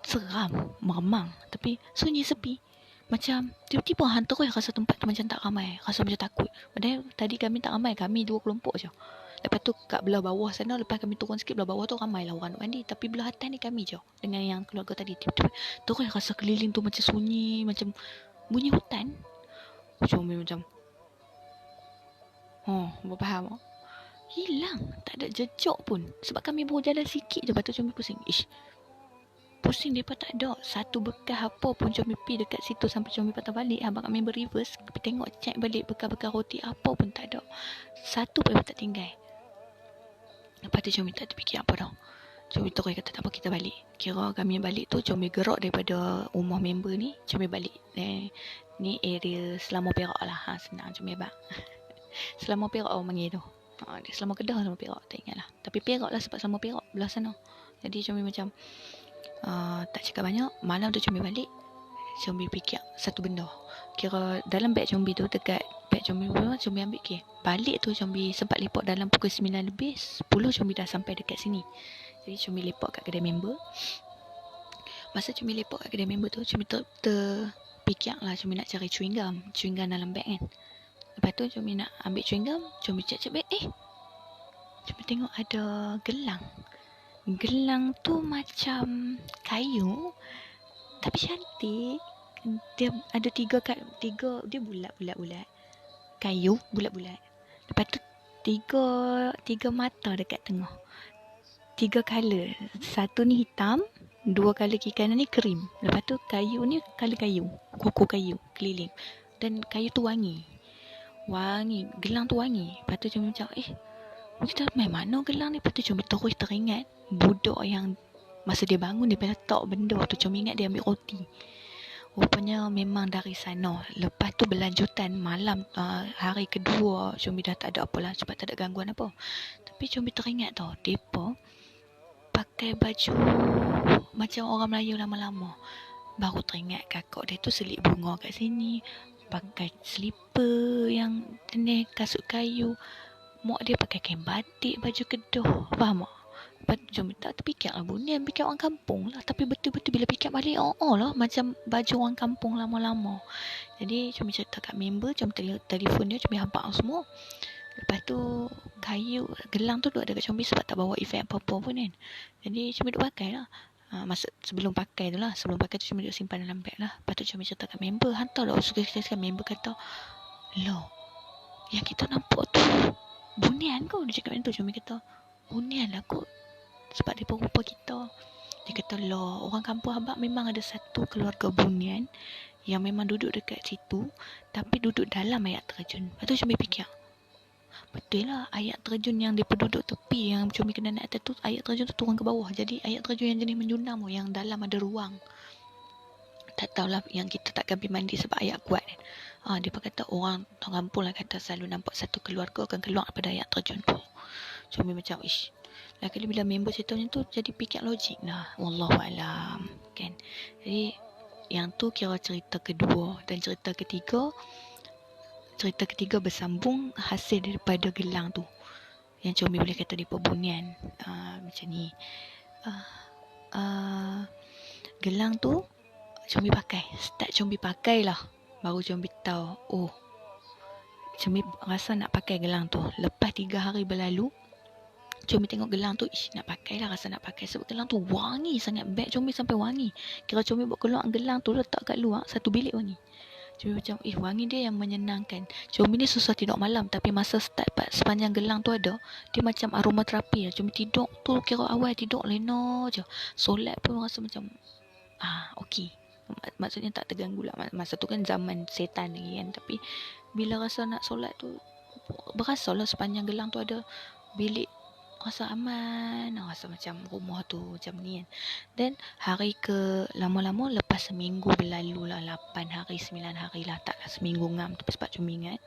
seram, meremang, tapi sunyi sepi. Macam tiba-tiba hang terus rasa tempat tu macam tak ramai, rasa macam takut. Padahal tadi kami tak ramai, kami 2 kelompok je. Lepas tu kat belah bawah sana, lepas kami turun sikit belah bawah tu ramai lah orang nak mandi. Tapi belah atas ni kami je dengan yang keluarga tadi. Tiba-tiba terus rasa keliling tu macam sunyi, macam bunyi hutan. Cumi macam apa faham tak? Hilang, tak ada jejak pun. Sebab kami baru jalan sikit je. Lepas tu Cumi pusing. Pusing mereka tak ada satu bekas apa pun. Cumi pergi dekat situ sampai Cumi patah balik. Abang kami berreverse, tengok check balik bekas-bekas roti apa pun tak ada. Satu pun tak tinggal. Lepas tu Cumi tak terfikir apa dah. Cumi terus kata tak apa kita balik. Kira kami balik tu Cumi gerak daripada rumah member ni. Cumi balik. Ni area Selama Perak lah. Senang Cumi bang. Selama Perak orang panggil tu. Dia Selama Kedah, Selama Perak tak ingat lah. Tapi Perak lah sebab Selama Perak belah sana. Jadi Cumi macam tak cakap banyak. Malam tu Cumi balik, Cumi fikir satu benda. Kira dalam beg Cumi tu, dekat beg Cumi ambil balik tu Cumi sempat lepak dalam pukul 9 lebih 10 Cumi dah sampai dekat sini. Jadi Cumi lepak kat kedai member. Masa Cumi lepak kat kedai member tu, Cumi terfikir lah Cumi nak cari chewing gum dalam beg kan. Lepas tu Cumi nak ambil chewing gum, Cumi cek beg, Cumi tengok ada gelang. Gelang tu macam kayu tapi cantik. Dia ada tiga, dia bulat. Kayu bulat-bulat. Lepas tu tiga mata dekat tengah. 3 color. Satu ni hitam, 2 color kiri kanan ni krim. Lepas tu kayu ni color kayu, kuku kayu keliling. Dan kayu tu wangi. Gelang tu wangi. Lepas tu cuma macam kita main mana gelang ni? Lepas tu cuma terus teringat budak yang masa dia bangun dia letak benda tu. Cuma ingat dia ambil roti. Rupanya memang dari sana. Lepas tu berlanjutan malam hari kedua Cumi dah tak ada apalah sebab tak ada gangguan apa. Tapi Cumi teringat tau, depa pakai baju macam orang Melayu lama-lama. Baru teringat kakak dia tu selit bunga kat sini, pakai slipper yang jenis kasut kayu. Mak dia pakai kain batik, baju kedah. Faham tak? Lepas tu Cumi tak terfikir lah bunian, fikir orang kampung lah. Tapi betul-betul bila fikir balik, lah macam baju orang kampung lama-lama. Jadi Cumi cerita kat member, Cumi telefon dia, Cumi habaq semua. Lepas tu gelang tu duduk dekat Cumi sebab tak bawa efek apa-apa pun kan. Jadi Cumi duduk pakai lah. Masa sebelum pakai tu Cumi duduk simpan dalam beg lah. Lepas tu Cumi cerita kat member, hantar lah suka-suka member kata, loh, yang kita nampak tu bunian kau? Dia cakap macam tu. Cumi kata, bunian lah kot, sebab dia rupa kita. Dia kata, loh, orang kampung habaq memang ada satu keluarga bunian yang memang duduk dekat situ, tapi duduk dalam air terjun. Lepas tu Cumi fikir, betul lah, air terjun yang dia duduk tepi, yang Cumi kena naik atas tu, air terjun tu turun ke bawah. Jadi air terjun yang jenis menjunam, yang dalam ada ruang. Tak tahulah, yang kita takkan pergi mandi sebab air kuat kan. Dia kata orang kampung lah kata selalu nampak satu keluarga akan keluar daripada air terjun tu. Cumi macam lah kali bila member cerita macam tu, jadi fikir logik lah. Wallahualam kan. Jadi yang tu kira cerita kedua. Dan cerita ketiga bersambung hasil daripada gelang tu, yang Cumi boleh kata dia pebunian. Macam ni. Gelang tu Cumi pakai. Start Cumi pakai lah, baru Cumi tahu, Cumi rasa nak pakai gelang tu. Lepas 3 hari berlalu, Cumi tengok gelang tu, nak pakai lah, rasa nak pakai. Sebab gelang tu wangi sangat. Beg Cumi sampai wangi. Kira Cumi buat keluar gelang tu, letak kat luar, satu bilik wangi. Cumi macam, wangi dia yang menyenangkan. Cumi ni susah tidur malam, tapi masa start sepanjang gelang tu ada, dia macam aromaterapi lah. Cumi tidur tu, kira awal tidur lena je. Solat pun rasa macam, okey. Maksudnya tak terganggu lah. Masa tu kan zaman setan lagi kan. Tapi bila rasa nak solat tu, berasa lah sepanjang gelang tu ada bilik, rasa aman, rasa macam rumah tu macam ni kan. Dan hari ke lama-lama, lepas seminggu berlalu lah, 8 hari 9 hari lah, taklah seminggu ngam. Tapi sebab Cumi ingat,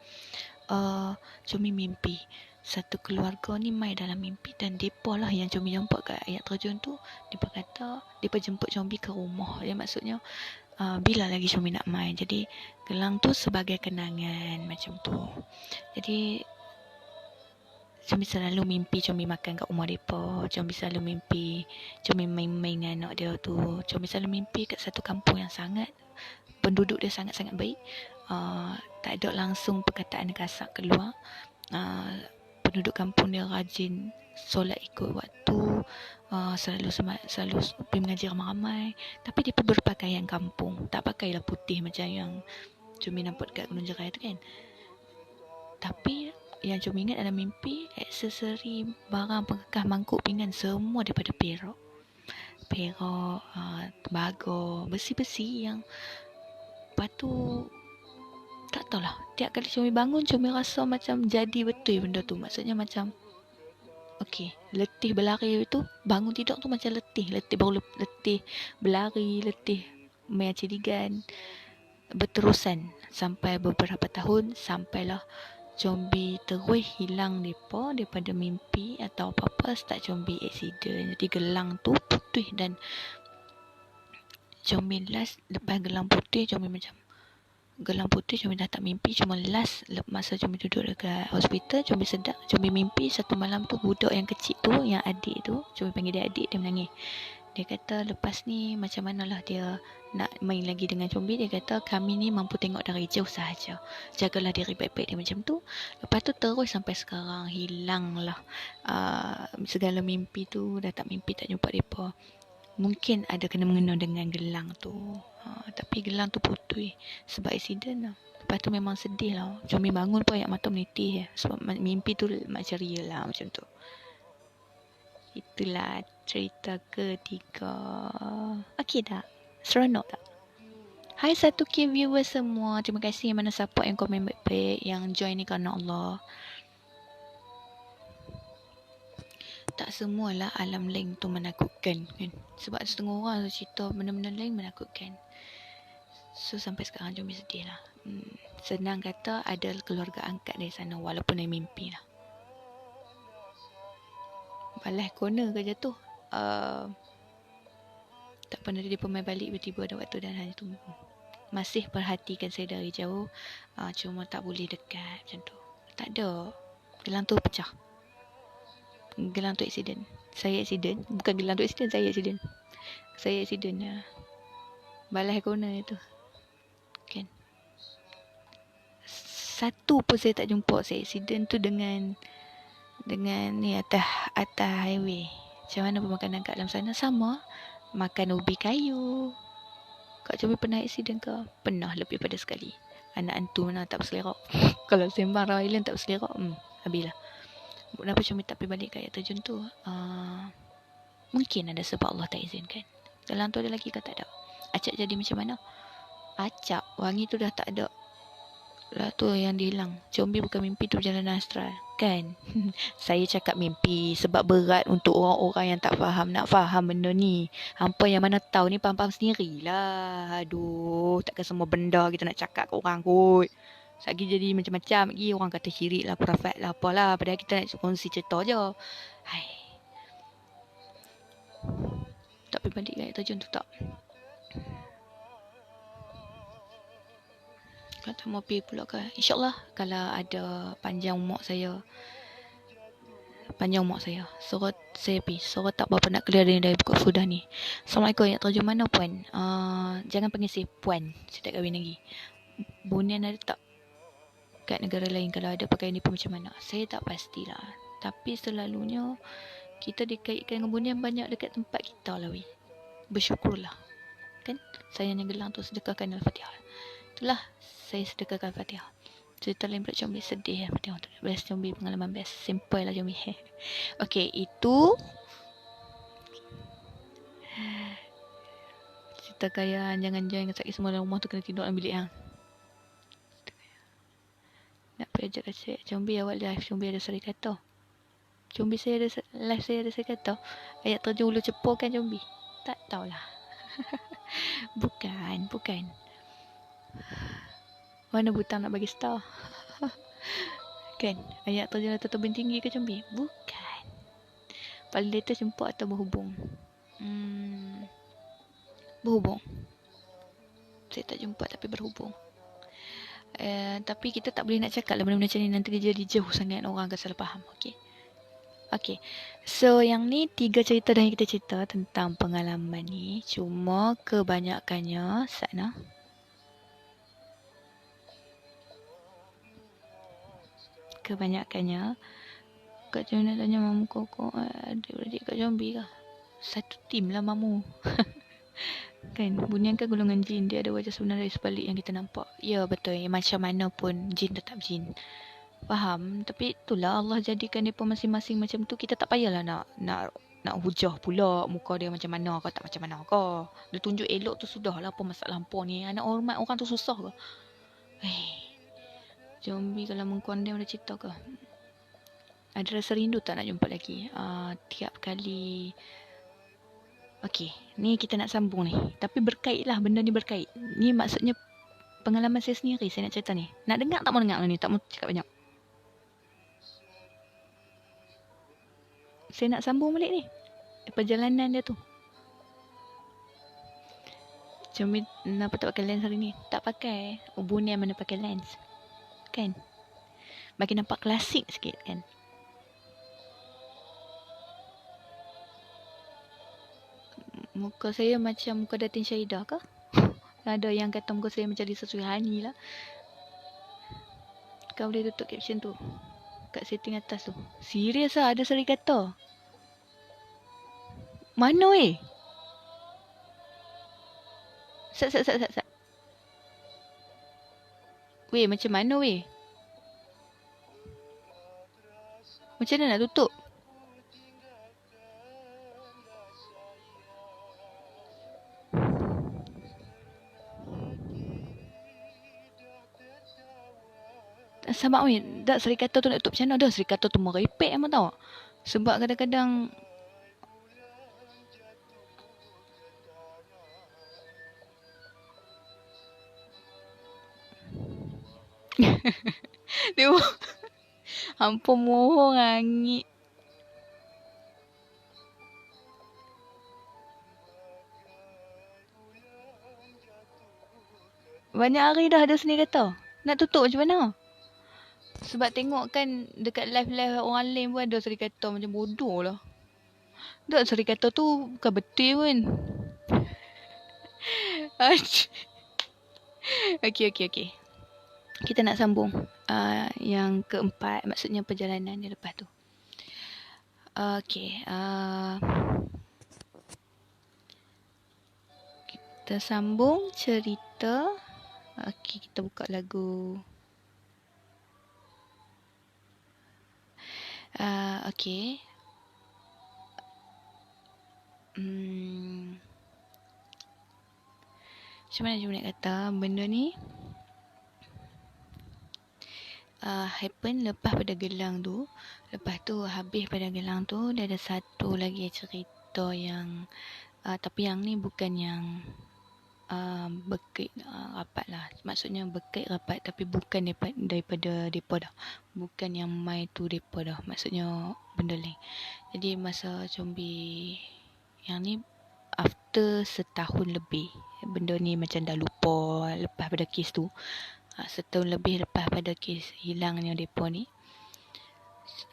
Cumi mimpi satu keluarga ni mai dalam mimpi, dan depa lah yang Cumi jumpa kat air terjun tu. Depa kata depa jemput Cumi ke rumah. Dia maksudnya bila lagi Cumi nak mai. Jadi gelang tu sebagai kenangan macam tu. Jadi Cumi selalu mimpi Cumi makan kat rumah depa. Cumi selalu mimpi Cumi main-main dengan anak dia tu. Cumi selalu mimpi kat satu kampung yang sangat, penduduk dia sangat-sangat baik. Tak ada langsung perkataan kasar keluar. Penduduk kampung dia rajin solat ikut waktu, selalu pergi mengaji ramai-ramai. Tapi dia berpakaian kampung, tak pakailah putih macam yang Cumi nampak dekat Gunung Jerai tu kan. Tapi yang Cumi ingat dalam mimpi, aksesori, barang pengekas, mangkuk, pinggan, semua daripada perak, tembaga, besi-besi yang. Lepas tu tak tahulah, tiap kali Cumi bangun, Cumi rasa macam jadi betul benda tu. Maksudnya macam letih berlari tu, bangun tidur tu macam letih baru letih berlari, letih main ciligan, berterusan sampai beberapa tahun, sampailah Cumi terus hilang daripada mimpi atau apa-apa. Start Cumi accident. Jadi gelang tu putih, dan Cumi last lepas gelang putih, Cumi dah tak mimpi. Cuma last masa Cumi duduk dekat hospital, Cumi sedar, Cumi mimpi satu malam tu budak yang kecil tu, yang adik tu, Cumi panggil dia adik, dia menangis. Dia kata lepas ni macam manalah dia nak main lagi dengan zombie. Dia kata kami ni mampu tengok dari jauh sahaja. Jagalah diri baik-baik. Dia macam tu. Lepas tu terus sampai sekarang hilang lah segala mimpi tu. Dah tak mimpi, tak jumpa mereka. Mungkin ada kena-mengena dengan gelang tu. Tapi gelang tu putih sebab accident lah. Lepas tu memang sedih lah. Zombie bangun pun ayak mata menitih. Sebab mimpi tu macam real lah macam tu. Itulah cerita ketiga. Okey tak? Seronok tak? Hai 1K viewers semua. Terima kasih yang mana support, yang komen baik-baik, yang join ni kerana Allah. Tak semualah alam lain tu menakutkan kan. Sebab setengah orang cerita benda-benda lain menakutkan. So sampai sekarang Jomi sedih lah. Senang kata ada keluarga angkat dari sana walaupun dari mimpi lah. Balas corner ke jatuh. Tak pernah dia pemain balik tiba-tiba ada waktu dan hanya tu. Masih perhatikan saya dari jauh. Cuma tak boleh dekat macam tu. Tak ada. Gelang tu pecah. Gelang tu accident. Saya accident. Bukan gelang tu accident, saya accident. Saya accident lah. Balas corner tu. Kan. Satu pun saya tak jumpa. Saya accident tu dengan ni atas highway. Macam mana pemakanan kat dalam sana sama. Makan ubi kayu. Kak Cobi pernah accident ke? Pernah lebih pada sekali. Anak antu mana tak berselerak. Kalau sembang Rawa Island tak berselerak, habislah. Kenapa Cobi tak pergi balik kat air terjun tu? Mungkin ada sebab Allah tak izinkan. Dalam tu ada lagi ke tak ada? Acap jadi macam mana? Acap, wangi tu dah tak ada. Lah tu yang dihilang. Zombie bukan mimpi tu perjalanan astral. Kan? Saya cakap mimpi sebab berat untuk orang-orang yang tak faham. Nak faham benda ni. Hampa yang mana tahu ni faham-faham sendirilah. Aduh, takkan semua benda kita nak cakap ke orang kot. Lagi jadi macam-macam lagi. Orang kata syirik lah, prophet lah, apalah. Padahal kita nak kongsi cerita je. Hai. Tak pergi balik kat terjun tu tak? Kata mau pergi pula ke? InsyaAllah kalau ada panjang umur saya. Suruh saya pergi. Suruh tak berapa nak clear dari buku sudah ni. Assalamualaikum. Yang terjun mana puan? Jangan panggil saya puan. Saya tak kahwin lagi. Bunian ada tak? Kat negara lain kalau ada pakaian ni pun macam mana? Saya tak pastilah. Tapi selalunya kita dikaitkan dengan bunian banyak dekat tempat kita lah weh. Bersyukurlah. Kan? Sayangnya gelang tu sedekahkan Al-Fatihah. Itulah saya sedekahkan Al-Fatihah. Cerita lain pula Combi sedih lah. Tengok best Combi, pengalaman best. Simple lah Combi. Okay, itu cerita kaya. Jangan join sakit semua dalam rumah tu kena tidur dalam bilik hang. Nak pergi ajak saya Combi awak live. Combi ada seri kata. Combi saya ada live, saya ada seri kata. Ayat terjun ulu cepur kan Combi? Tak tahulah. Bukan. Mana butang nak bagi star? Kan? Ayat terjun atau tebing tinggi ke Combi? Bukan. Paling latest jumpa atau berhubung? Berhubung. Saya tak jumpa tapi berhubung. Tapi kita tak boleh nak cakap lah benda-benda macam ni. Nanti dia jadi jauh sangat. Orang akan salah faham. Okay. So yang ni 3 cerita dah yang kita cerita tentang pengalaman ni. Cuma kebanyakannya sana. Kak Jomi nak tanya mamu kok adik-adik Kak Zombie kah? Satu tim lah mamu. Kan, Bunian kan golongan jin. Dia ada wajah sebenar dari sebalik yang kita nampak. Ya betul, macam mana pun jin tetap jin. Faham? Tapi itulah Allah jadikan dia masing-masing macam tu. Kita tak payahlah nak hujah pula muka dia macam mana ke tak macam mana ke. Dia tunjuk elok tu sudah lah. Apa masalah hampa ni? Nak hormat orang tu susah ke? Zombie kalau mengkondem ada cerita ke? Ada rasa rindu tak nak jumpa lagi? Tiap kali. Okey, ni kita nak sambung ni. Tapi berkait lah, benda ni berkait. Ni maksudnya pengalaman saya sendiri saya nak cerita ni. Nak dengar tak mau dengar ni? Tak mau cakap banyak. Saya nak sambung balik ni. Perjalanan dia tu. Cuma kenapa tak pakai lens hari ni? Tak pakai. Bunian mana pakai lens. Kan? Bagi nampak klasik sikit kan? Muka saya macam muka Datin Syahidah ke? Ada yang kata muka saya macam Lisa Suhani lah. Kau boleh tutup caption tu kat setting atas tu. Serius lah, ada seri kata. Mana weh? Sat. Weh, macam mana weh? Macam mana nak tutup? Sabar weh, dah seri kata tu nak tutup macam mana? Dah seri kata tu merepek amat tau. Sebab kadang-kadang dia hampa mohon angit. Banyak hari dah ada seni kata. Nak tutup macam mana? Sebab tengok kan dekat live-live orang lain pun ada seri kata macam bodoh lah. Tak, seri kata tu bukan betul pun. Okey. Kita nak sambung. Yang keempat, maksudnya perjalanan dia lepas tu. Okey. Kita sambung cerita. Okey, kita buka lagu. Okey. Macam mana cuma nak kata benda ni happen lepas pada gelang tu. Lepas tu habis pada gelang tu, dia ada satu lagi cerita yang tapi yang ni bukan yang berkait rapat lah. Maksudnya berkait rapat tapi bukan daripada depa dah. Bukan yang mai tu depa dah. Maksudnya benda lain. Jadi masa Combi yang ni after setahun lebih, benda ni macam dah lupa lepas pada kes tu. Setahun lebih lepas pada kes hilangnya depa ni.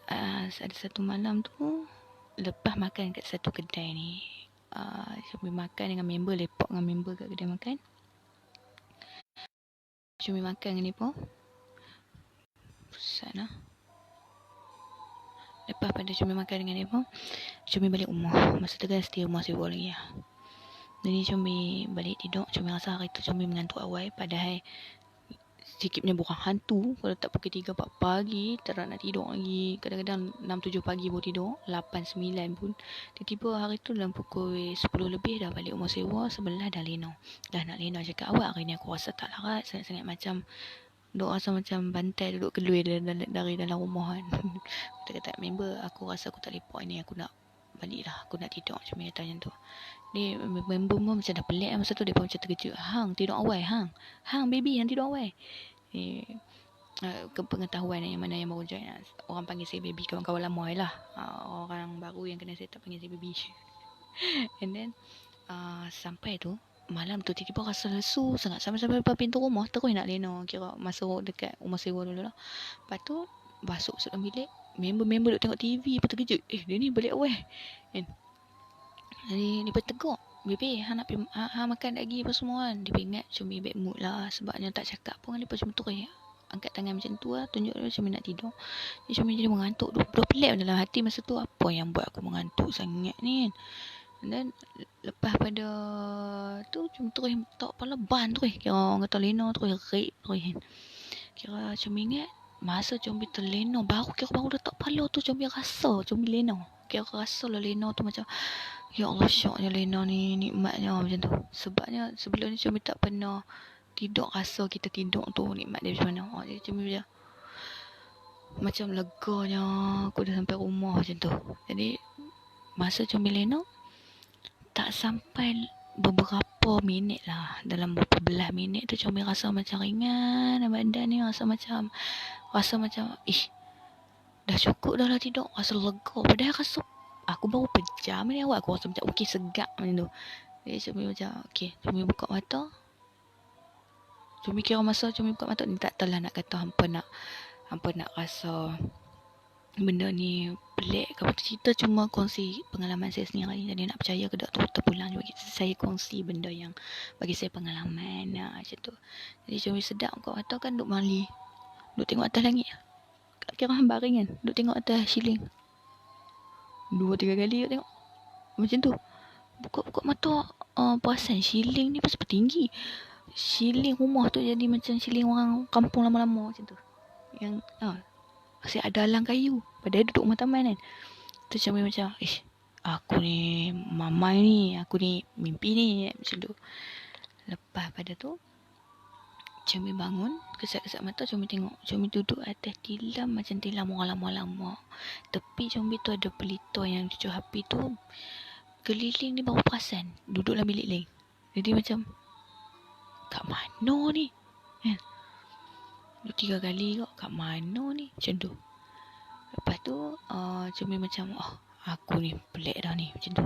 Ada satu malam tu lepas makan kat satu kedai ni, Combi makan dengan member, lepak dengan member kat kedai makan. Combi makan dengan depa. Pusat lah. Lepas pada Combi makan dengan depa, Combi balik rumah. Masa tu kan stay rumah sewa lagi lah. Jadi Combi balik tidur. Combi rasa hari tu Combi mengantuk awal. Padahal sikitnya bukan hantu. Kalau tak pukul 3-4 pagi, tak nak tidur lagi. Kadang-kadang 6-7 pagi baru tidur. 8-9 pun. Tiba-tiba hari tu dalam pukul 10 lebih dah balik rumah sewa. Sebelah dah lena. Dah nak lena cakap awak hari ni aku rasa tak larat. Sangat-sangat macam duk rasa macam bantai duduk kelui dari dalam rumah kan. Kata-kata member, aku rasa aku tak lepak ni. Aku nak balik lah. Aku nak tidur. Macam dia tanya tu. Dia member pun macam dah pelik masa tu. Dia pun macam terkejut. Hang tidur awal. Hang baby yang tidur awal. Kepengetahuan yang mana yang baru join. Orang panggil saya baby. Kawan-kawan lama lah. Orang baru yang kena saya tak panggil saya baby. And then sampai tu malam tu tiba-tiba rasa lesu sangat. Sampai-sampai depan pintu rumah terus nak lena. Kira masuk dekat rumah sewa dulu lah. Lepas tu masuk dalam bilik. Member-member duk tengok TV pun terkejut. Dia ni balik awal kan. Jadi dia pun tegak. Baby, hang nak makan lagi apa semua kan. Dia pun ingat Combi bad mood lah. Sebabnya tak cakap pun. Dia pun cuma terus angkat tangan macam tu lah. Tunjuk dia Combi nak tidur. Jadi Combi jadi mengantuk. Dua pelik dalam hati masa tu. Apa yang buat aku mengantuk sangat ni kan. Dan lepas pada tu cuma terus tak kepala ban terus. Kira orang kata lena terus rape terus kan. Kira Combi ingat masa Combi terlena baru letak kepala tu Combi rasa Combi lena. Kira rasa lah lena tu macam ya Allah syoknya lena ni nikmatnya macam tu. Sebabnya sebelum ni Combi tak pernah tidur rasa kita tidur tu nikmat dia macam mana. Jadi Combi macam leganya aku dah sampai rumah macam tu. Jadi masa Combi lena tak sampai beberapa minit lah. Dalam beberapa belas minit tu Combi rasa macam ringan badan ni. Rasa macam dah cukup dah lah tidur. Rasa lega. Padahal rasa aku baru pejam ni awak. Aku rasa macam okey segak macam tu. Jadi Combi macam okey. Combi buka mata. Combi kira masa Combi buka mata ni tak tahulah nak kata hampa nak rasa benda ni pelik. Kalau cerita cuma kongsi pengalaman saya sendiri. Jadi nak percaya ke tak tu terpulang juga. Saya kongsi benda yang bagi saya pengalaman. Macam tu. Jadi cuma sedap kau atau kan duk mali. Duk tengok atas langit. Kira baring kan. Duk tengok atas siling. 2-3 kali duk tengok. Macam tu. Buka mata. Perasan siling ni pasal tinggi. Siling rumah tu jadi macam siling orang kampung lama-lama macam tu. Yang masih ada alang kayu. Padahal duduk rumah taman kan. Tu macam aku ni mamai ni, aku ni mimpi ni macam tu. Lepas pada tu Cumi bangun, kesat-kesat mata Cumi tengok. Cumi duduk atas tilam macam tilam orang lama-lama. Tepi Cumi tu ada pelita yang cucuk api tu. Keliling ni baru perasan. Duduk dalam bilik lain. Jadi macam kat mana ni? Kan? 3 kali kok. Kat mana ni? Macam tu. Lepas tu Cumi macam aku ni pelik dah ni. Macam tu.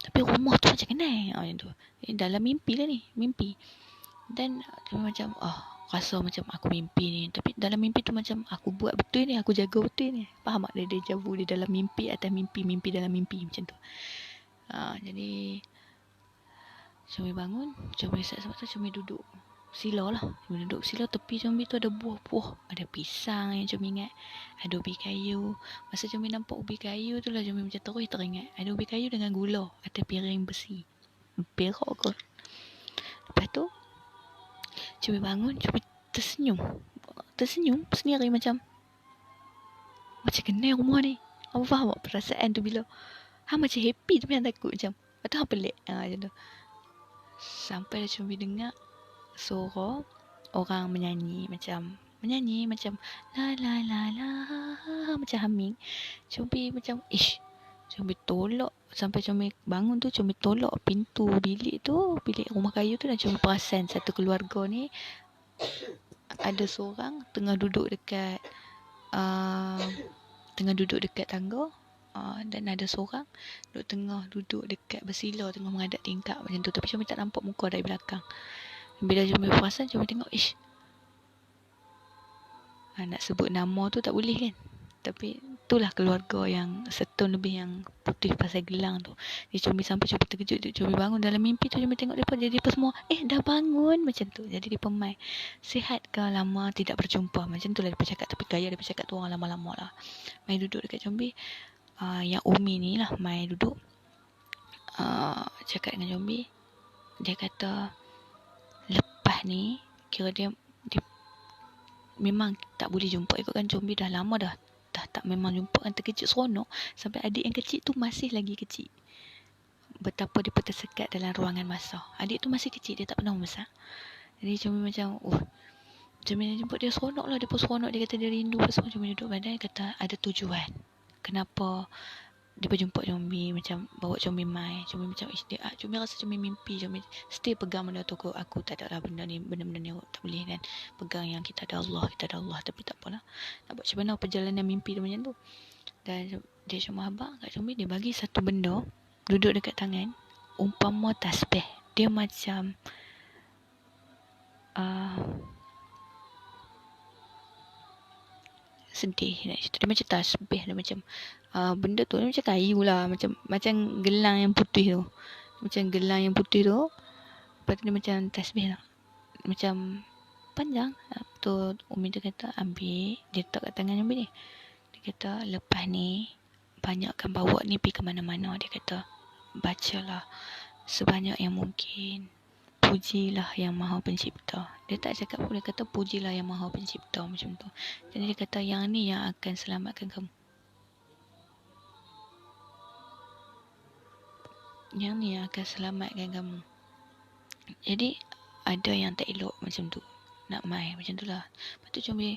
Tapi rumah tu macam kenal. Macam tu. Dalam mimpi lah ni. Mimpi. Dan Cumi macam rasa macam aku mimpi ni. Tapi dalam mimpi tu macam aku buat betul ni. Aku jaga betul ni. Faham tak? Dia deja vu. Dia dalam mimpi atas mimpi. Mimpi dalam mimpi. Macam tu. Jadi Cumi bangun. Cumi sebab tu Cumi duduk sila lah. Cumi duduk sila. Tepi Cumi tu ada buah-buah. Ada pisang yang Cumi ingat. Ada ubi kayu. Masa Cumi nampak ubi kayu tu lah Cumi macam terus teringat. Ada ubi kayu dengan gula atas piring besi. Perak kot. Lepas tu Cumi bangun. Cumi tersenyum sendiri macam kenal rumah ni. Apa faham tak perasaan tu bila macam happy tu yang takut macam. Lepas tu pelik. Macam tu. Sampai Cumi dengar suara orang menyanyi macam la la la la macam humming. Cumi macam Cumi tolak. Sampai Cumi bangun tu Cumi tolak pintu bilik rumah kayu tu. Dan Cumi perasan satu keluarga ni ada seorang tengah duduk dekat tangga. Dan ada seorang duduk dekat bersila tengah menghadap tingkap macam tu. Tapi Cumi tak nampak muka dari belakang. Bila Cumi perasan Cumi tengok nak sebut nama tu tak boleh kan. Tapi itulah keluarga yang setahun lebih yang putih pasal gelang tu. Jadi Cumi sampai Cumi terkejut. Cumi bangun dalam mimpi tu Cumi tengok mereka. Jadi mereka semua dah bangun macam tu. Jadi mereka mai sihat ke lama tidak berjumpa. Macam tu lah mereka cakap. Tapi gaya mereka cakap tu orang lama-lama lah. Mai duduk dekat Cumi. Yang Umi ni lah mai duduk. Cakap dengan Cumi. Dia kata lepas ni kira dia memang tak boleh jumpa. Ikutkan Cumi dah lama dah tak memang jumpa kan. Terkejut seronok. Sampai adik yang kecil tu masih lagi kecil. Betapa dia tersekat dalam ruangan masa. Adik tu masih kecil. Dia tak pernah membesar. Jadi Cumi macam Cumi jemput dia seronok lah. Dia pun seronok. Dia kata dia rindu. Cumi duduk badan. Kata ada tujuan. Kenapa dia berjumpa Cumi. Macam bawa Cumi mai. Cumi macam Cumi rasa Cumi mimpi. Cumi still pegang benda tu. Aku tak ada lah benda ni. Benda-benda ni tak boleh kan. Pegang yang kita ada Allah. Tapi tak apalah. Nak buat macam mana perjalanan mimpi tu macam tu. Dan dia cuma habaq kat Cumi. Dia bagi satu benda. Duduk dekat tangan. Umpama tasbih. Dia macam sedih nak cerita. Dia macam tasbih. Dia macam benda tu dia macam kayu lah. Macam gelang yang putih tu. Macam gelang yang putih tu. Lepas tu dia macam tasbih lah. Macam panjang. Tu Umi tu kata ambil. Dia letak kat tangan Umi ni. Dia kata lepas ni banyakkan bawa ni pergi ke mana-mana. Dia kata bacalah sebanyak yang mungkin. Pujilah yang Maha Pencipta. Dia tak cakap pun. Dia kata pujilah yang Maha Pencipta. Macam tu. Jadi dia kata yang ni yang akan selamatkan kamu. Yang ni yang akan selamatkan kamu. Jadi ada yang tak elok macam tu. Nak mai macam tu lah. Lepas tu Cumi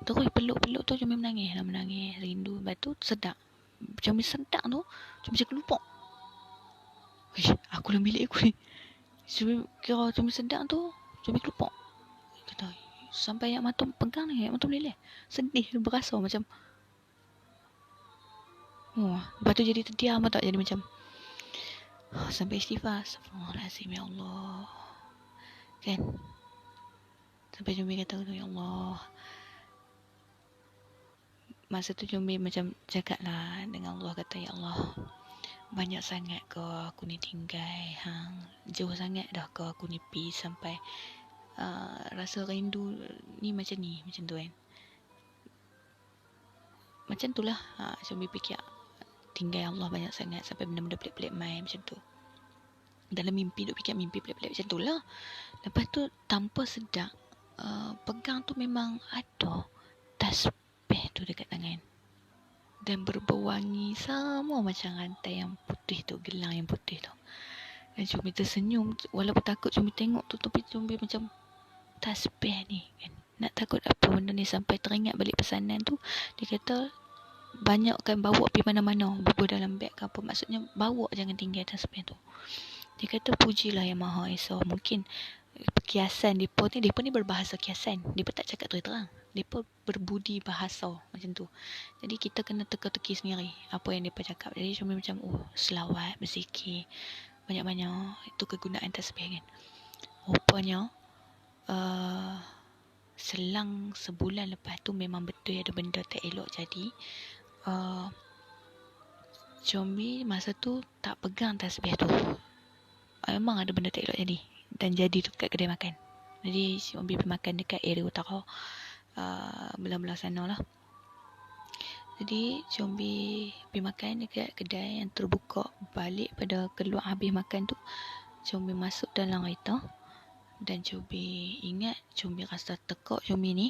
terus peluk-peluk tu Cumi menangis. Rindu. Lepas tu sedap. Cumi sedap tu Cumi macam kelupak. Aku dalam bilik aku ni. Cumi sedap tu Cumi kelupak. Kata sampai ayat mata pegang ni. Ayat mata meleleh. Sedih. Berasa macam lepas tu jadi terdiam tak. Jadi macam sampai istighfar. Astagfirullahaladzim ya Allah. Kan. Sampai Cumi kata ya Allah. masa tu Combi macam cakap lah dengan Allah, kata ya Allah, banyak sangat ke aku ni tinggal hang, jauh sangat dah ke aku ni pi sampai rasa rindu ni macam tu kan. Macam tu lah Combi fikir, tinggal Allah banyak sangat sampai benda-benda pelik-pelik main macam tu. Dalam mimpi duk fikir mimpi pelik-pelik macam tu lah. Lepas tu tanpa sedar pegang tu memang ada tasbih tu dekat tangan, dan berwangi sama macam rantai yang putih tu, gelang yang putih tu. Dan Combi tersenyum, walaupun takut Combi tengok tu, tapi Combi macam tasbih ni kan, nak takut apa benda ni. Sampai teringat balik pesanan tu, dia kata banyakkan bawa pergi mana-mana, bubur dalam beg ke apa, maksudnya bawa, jangan tinggal tasbih tu. Dia kata pujilah Yang Maha Esa. Mungkin kiasan mereka ni berbahasa kiasan, mereka tak cakap terang-terang, mereka berbudi bahasa macam tu. Jadi kita kena teka-teki sendiri apa yang mereka cakap. Jadi cuma macam selawat, berzikir banyak-banyak, itu kegunaan tasbih kan. Rupanya selang sebulan lepas tu memang betul ada benda tak elok jadi. Combi masa tu tak pegang tasbih tu, memang ada benda tak elok jadi, dan jadi tu kat kedai makan. Jadi Combi pergi makan dekat area utara, belah-belah sana lah. Jadi Combi pergi makan dekat kedai yang terbuka. Balik pada keluar habis makan tu, Combi masuk dalam kereta, dan Combi ingat Combi rasa tekak Combi ni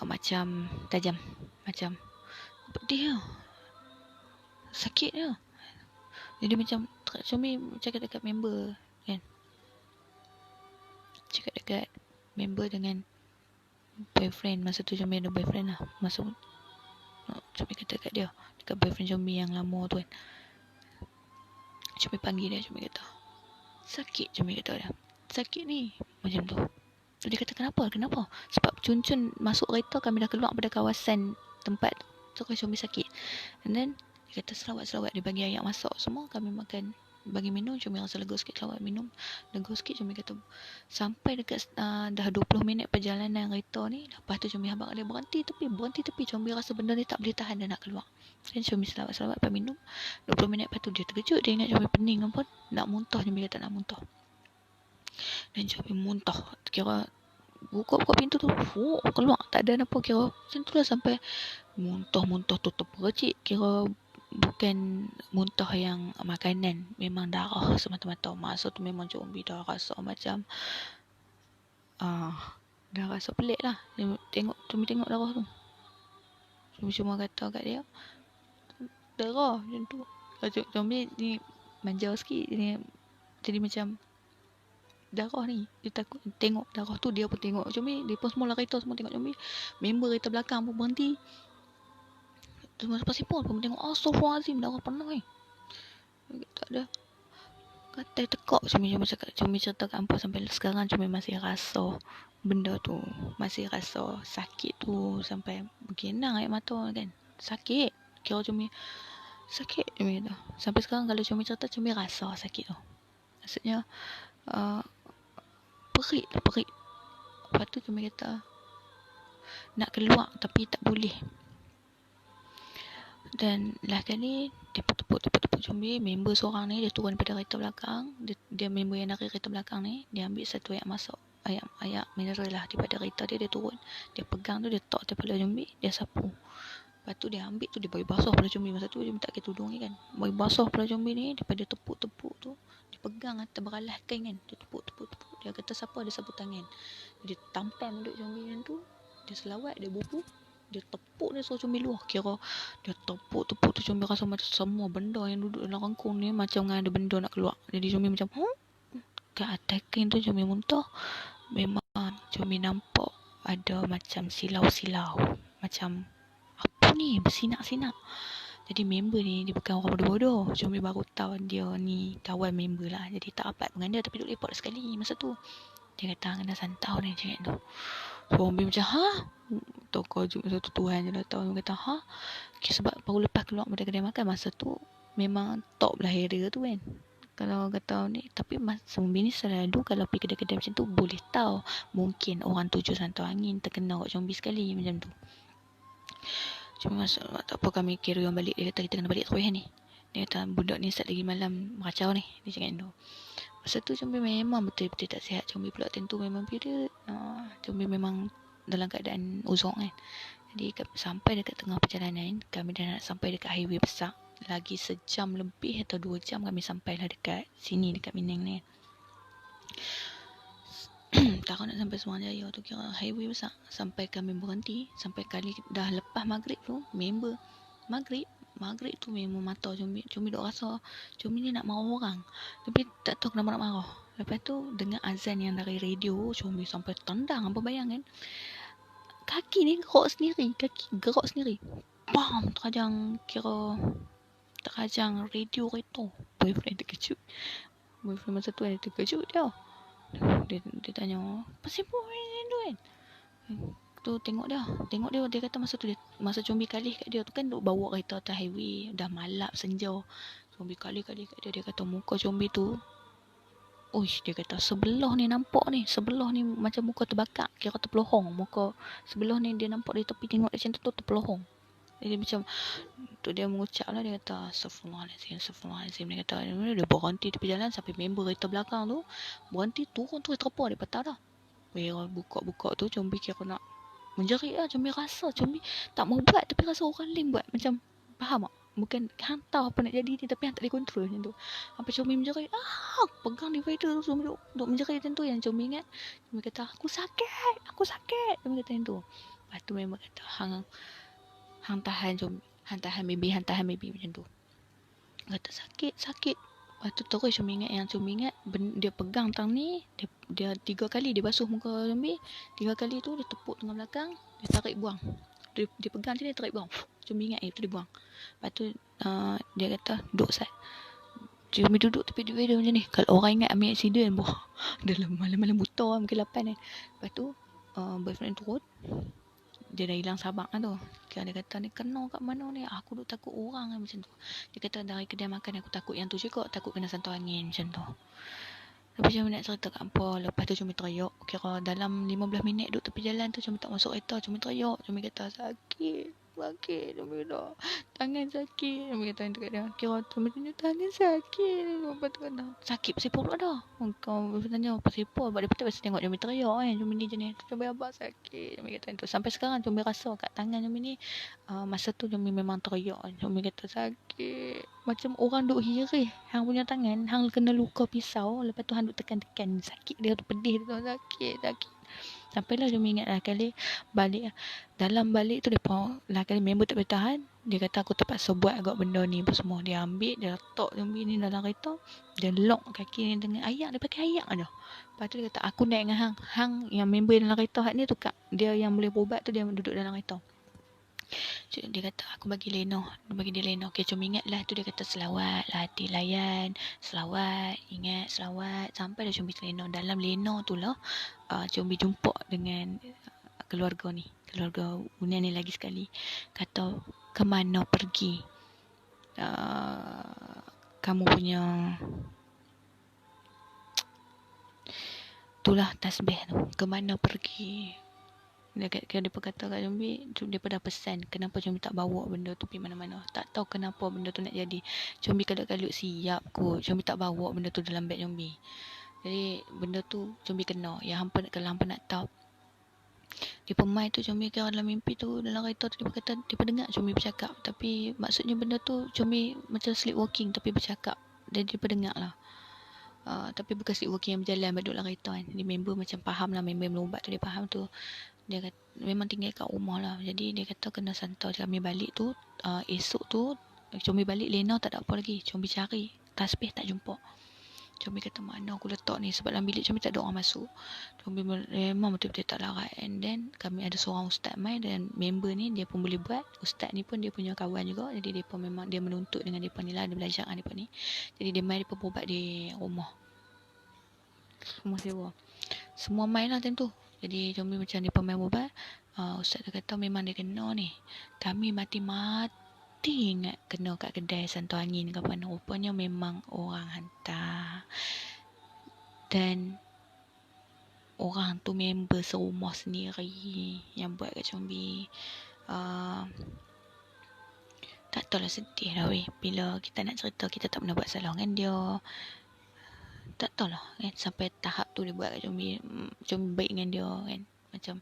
macam tajam, macam pedih lah, sakit lah. Jadi macam Combi cakap dekat member kan, cakap dekat member dengan boyfriend. Masa tu Combi ada boyfriend lah. Masuk Combi kata kat dia, dekat boyfriend Combi yang lama tu kan. Combi panggil dia, Combi kata sakit. Combi kata dia sakit ni macam tu. Dia kata kenapa? Sebab cun-cun masuk kereta, kami dah keluar pada kawasan tempat tu kan, Combi sakit. And then dia kata selawat-selawat, dia bagi air masak semua, kami makan, bagi minum. Combi rasa lega sikit, selawat minum lega sikit. Combi kata sampai dekat dah 20 minit perjalanan kereta ni. Lepas tu Combi habaq dia berhenti tepi. Combi rasa benda ni tak boleh tahan, dia nak keluar. Dan Combi selawat-selawat lepas minum 20 minit. Lepas tu dia terkejut, dia ingat Combi pening apa, nak muntah. Combi kata nak muntah, dan Combi muntah, kira buka pintu tu, keluar tak ada apa, kira macam tu lah. Sampai muntah tutup percik, kira bukan muntah yang makanan, memang darah semata-mata. Masa tu memang Combi dah rasa macam dah rasa pelik lah. Combi tengok darah tu, Combi cuma kata kat dia darah macam tu. Combi ni manja sikit, jadi macam darah ni, dia takut tengok darah tu. Dia pun tengok Combi, dia pun semua lah kereta semua tengok Combi. Member kereta belakang pun berhenti, semua pasipul pun tengok. Astaghfirullahaladzim, darah pernah ni. Tak ada kata tekak. Combi cerita kat hampa, sampai sekarang Combi masih rasa benda tu, masih rasa sakit tu, sampai bergenang air mata kan, sakit. Kira Combi sakit, Combi kata. Sampai sekarang kalau Combi cerita, Combi rasa sakit tu. Maksudnya perit. Lepas tu Combi kata nak keluar tapi tak boleh. Dan lah kali dia tepuk Combi. Member seorang ni dia turun pada kereta belakang, dia member yang narik kereta belakang ni, dia ambil satu air masak, air mineral lah daripada kereta dia turun, dia pegang tu, dia tok atas kepala Combi, dia sapu. Lepas tu dia ambil tu, dia bagi basah kepala Combi. Masa tu dia tak pakai tudung ni kan, bagi basah kepala Combi ni. Daripada tepuk tu, dia pegang atas beralas kain kan, dia tepuk. Dia kata siapa ada sapu tangan, dia tampal duduk Combi macam tu. Dia selawat, dia bubu, dia tepuk, dia suruh Combi luar. Kira dia tepuk tu, Combi rasa macam semua benda yang duduk dalam rangkung ni macam ada benda nak keluar. Jadi Combi macam kat atas kain tu Combi muntah. Memang Combi nampak ada macam silau-silau, macam apa ni, bersinak-sinak. Jadi member ni dia bukan orang bodoh-bodoh. Combi baru tahu dia ni kawan member lah. Jadi tak rapat dengan dia, tapi duduk lepak sekali masa tu. Dia kata kena santau ni macam tu. Combi macam tokoh satu Tuhan je dah tahu. Dia kata sebab baru lepas keluar pada kedai makan, masa tu memang top lah area tu kan. Kalau kata ni, tapi Combi ni selalu kalau pergi kedai-kedai macam tu boleh tahu mungkin orang tuju santau angin terkena kat Combi sekali macam tu. Cuma masa tak apa kami kira yang balik. Dia kata kita kena balik terus ni. Dia kata budak ni start lagi malam kacau ni. Dia cakap tu. Masa tu Combi memang betul-betul tak sihat. Combi pula tentu memang period. Combi memang dalam keadaan uzok kan. Jadi sampai dekat tengah perjalanan, kami dah nak sampai dekat highway besar. Lagi sejam lebih atau 2 jam kami sampailah dekat sini, dekat Penang ni. Tak nak sampai Semang Jaya tu, kira highway besar. Sampai kami berhenti, sampai kali dah lepas maghrib tu, member maghrib tu memang mata Combi duk rasa Combi ni nak marah orang, tapi tak tahu kenapa nak marah. Lepas tu dengar azan yang dari radio, Combi sampai tendang. Apa bayangkan kaki ni gerak sendiri, bam, terajang radio kereta. Boyfriend masa tu dia terkejut dia tanya pasal apa tu kan. Tu tengok dia kata masa Combi kalih kat dia tu kan duk bawa kereta atas highway, dah malap senja. Combi kalih kat dia kata muka Combi tu, uish, dia kata sebelah ni macam muka terbakar, kira terpelohong. Muka sebelah ni dia nampak di tepi, tengok macam tu terpelohong. Jadi macam tu dia mengucap lah, dia kata Astaghfirullahalazim. Dia kata dia berhenti tepi jalan sampai member kereta belakang tu berhenti, turun terpa dia patah dah. Buka tu Combi kira nak menjerit lah. Combi rasa Combi tak mau buat, tapi rasa orang lain buat. Macam faham tak? Bukan hantar apa nak jadi ni, tapi hantar dikontrol macam tu. Sampai Combi menjerit, pegang divider tu, Combi duk menjerit macam tu. Yang Combi ingat, Combi kata aku sakit. Combi kata macam tu. Lepas tu memang kata hang tahan baby macam tu. Kata sakit. Lepas tu terus Combi ingat dia pegang tang ni, dia 3 kali dia basuh muka Combi. 3 kali tu dia tepuk tengah belakang, dia tarik buang. Dia pegang je, dia tarik buang. Combi ingat tu dia buang. Lepas tu dia kata duduk sat. Combi duduk tepi dia macam ni. Kalau orang ingat ambil accident, dalam malam-malam buta mungkin 8 kan. Lepas tu boyfriend turun, dia dah hilang sabar lah tu. Dia kata ni kena kat mana ni, aku duk takut orang kan, macam tu. Dia kata dari kedai makan aku takut yang tu juga, takut kena santar angin macam tu. Tapi Combi nak cerita kat apa, lepas tu Combi teriak. Kira dalam 15 minit duduk tepi jalan tu, Combi tak masuk kereta. Combi teriak. Combi kata sakit. Combi kata tangan sakit. Combi kata tu kat dia. Kira Combi tunjuk tangan sakit. Lepas tu kata sakit pasal apa pula dah. Kau tanya pasal apa. Sebab dia pasal tengok Combi teriak kan. Combi ni jenis Combi abang sakit. Combi kata tu. Sampai sekarang Combi rasa kat tangan Combi ni, masa tu Combi memang teriak. Combi kata sakit. Macam orang duk hirih hang punya tangan, hang kena luka pisau, lepas tu hang duk tekan-tekan, sakit dia tu, pedih tu, sakit. Sampailah Combi ingat lah kali balik. Dalam balik tu depa lah kali member tak boleh tahan. Dia kata aku terpaksa buat agak benda ni apa semua. Dia ambil, dia letak Combi ni dalam kereta, dia lock kaki ni dengan ayak, dia pakai ayak aja. Lepas tu dia kata aku naik dengan hang yang member dalam kereta hak ni tu kak, dia yang boleh berubat tu, dia duduk dalam kereta. Dia kata aku bagi dia leno. Okay, Combi ingat lah tu, dia kata selawat lah hati layan, selawat, ingat selawat. Sampai dah Combi leno. Dalam leno tu lah Combi jumpa dengan keluarga Unian ni lagi sekali. Kata ke mana pergi kamu punya itulah tasbih tu, ke mana pergi. Dia kata kat Combi, dia dah pesan kenapa Combi tak bawa benda tu pergi mana-mana. Tak tahu kenapa benda tu nak jadi. Combi kalut-kalut siap kot, Combi tak bawa benda tu dalam beg Combi. Jadi benda tu Combi kena. Kalau hampa nak tahu, di pemai tu Combi kira dalam mimpi tu, dalam kereta tu, dia kata dia dengar Combi bercakap, tapi maksudnya benda tu Combi macam sleepwalking tapi bercakap. Dia dengar lah. Tapi bukan sleepwalking yang berjalan duduk dalam kereta kan. Jadi member macam faham lah, member melubat tu dia faham tu. Dia kata memang tinggal kat rumah lah. Jadi dia kata kena santar kami balik tu. Esok tu Combi balik, Lena tak ada apa lagi. Combi cari tasbih tak jumpa. Combi kata mana aku letak ni, sebab dalam bilik Combi tak ada orang masuk. Combi memang betul-betul tak larat. And then kami ada seorang ustaz mai, dan member ni dia pun boleh buat. Ustaz ni pun dia punya kawan juga. Jadi dia pun memang dia menuntut dengan dia pun ni lah, dia belajar dengan dia pun ni. Jadi dia mai, dia pun berubat di rumah sewa. Semua main lah time tu. Jadi Combi macam dia pemain ubat. Ustaz tu kata memang dia kena ni. Kami mati-mati ingat kena kat kedai santar angin ke mana. Rupanya memang orang hantar. Dan orang tu member serumah sendiri yang buat kat Combi. Tak tahulah, sedih lah weh. Bila kita nak cerita kita tak pernah buat salah dengan dia. Tak tahulah kan, sampai tahap tu dia buat kat Combi baik dengan dia kan. Macam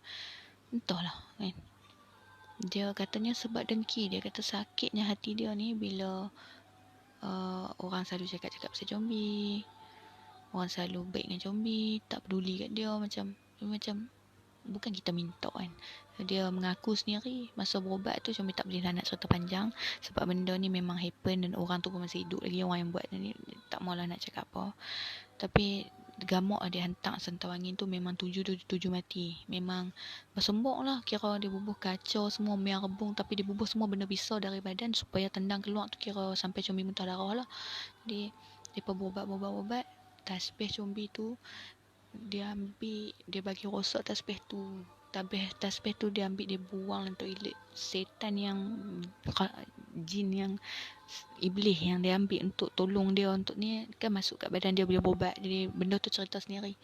entahlah kan. Dia katanya sebab dengki. Dia kata sakitnya hati dia ni bila orang selalu cakap-cakap pasal Combi. Orang selalu baik dengan Combi, tak peduli kat dia. Macam bukan kita minta kan. Dia mengaku sendiri masa berubat tu Combi tak boleh lah nak cerita panjang sebab benda ni memang happen dan orang tu pun masih hidup lagi. Orang yang buat ni tak maulah nak cakap apa. Tapi gamuk dia hantar sentau angin tu memang tujuh mati. Memang bersembok lah, kira dia bubuh kacau semua, miang rebung, tapi dia bubuh semua benda pisau dari badan supaya tendang keluar tu, kira sampai Combi muntah darah lah. Dia berubat tasbih Combi tu dia ambil, dia bagi rosak tasbih tu. Tasbih tu dia ambil, dia buang dalam toilet. Setan yang jin yang iblis yang dia ambil untuk tolong dia untuk ni kan masuk kat badan dia bila berubat. Jadi benda tu cerita sendiri.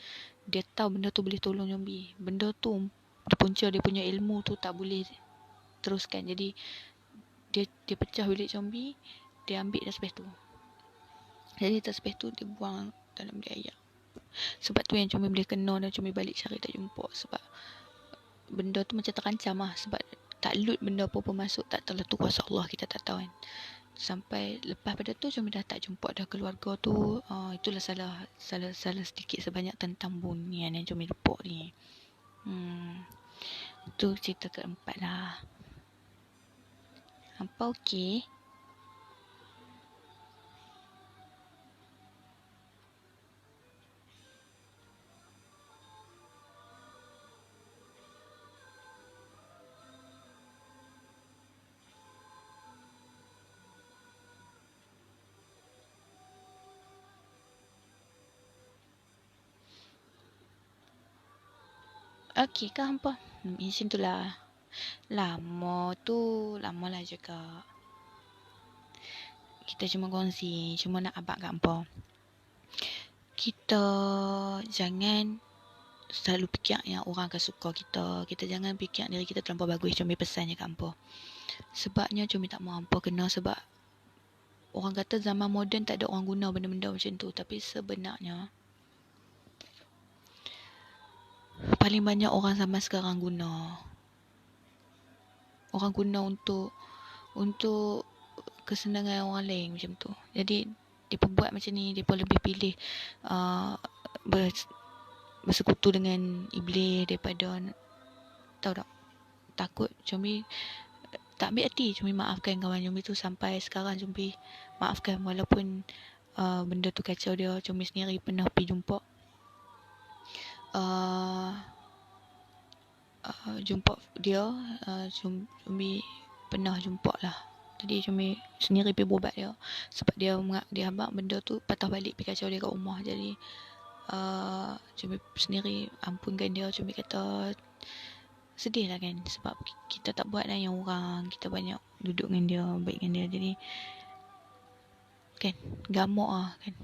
Dia tahu benda tu boleh tolong Combi. Benda tu punca dia punya ilmu tu tak boleh teruskan. Jadi dia pecah bilik Combi, dia ambil tasbih tu. Jadi tasbih tu dia buang dalam bilik air. Sebab tu yang Combi boleh kena dan Combi balik cari tak jumpa. Sebab benda tu macam terancam lah. Sebab taklut benda apa-apa masuk, tak tahu lah tu kuasa Allah, kita tak tahu kan. Sampai lepas pada tu Combi dah tak jumpa dah keluarga tu. Itulah salah sedikit sebanyak tentang bunian yang Combi lupa ni. Itu cerita keempat lah. Hampa okey? Okey ke hampa? Macam tu lah. Lama lah juga. Kita cuma kongsi, cuma nak abang kat hampa. Kita jangan selalu fikir yang orang akan suka kita. Kita jangan fikir diri kita terlampau bagus. Combi pesannya kat hampa. Sebabnya Combi tak mahu hampa kena, sebab orang kata zaman moden tak ada orang guna benda-benda macam tu. Tapi sebenarnya paling banyak orang zaman sekarang guna. Orang guna untuk kesenangan orang lain macam tu. Jadi dia pun buat macam ni, dia pun lebih pilih bersekutu dengan iblis daripada, tahu tak, takut. Combi tak ambil hati. Combi maafkan kawan Combi tu sampai sekarang. Combi maafkan walaupun benda tu kacau dia. Combi sendiri pernah pergi jumpa dia. Combi pernah jumpa lah. Jadi Combi sendiri pergi berubat dia sebab dia habaq benda tu patah balik pergi kacau dia kat rumah. Jadi Combi sendiri ampunkan dia. Combi kata sedih lah kan, sebab kita tak buat lah yang orang, kita banyak duduk dengan dia, baik dengan dia. Jadi kan gamuk lah kan.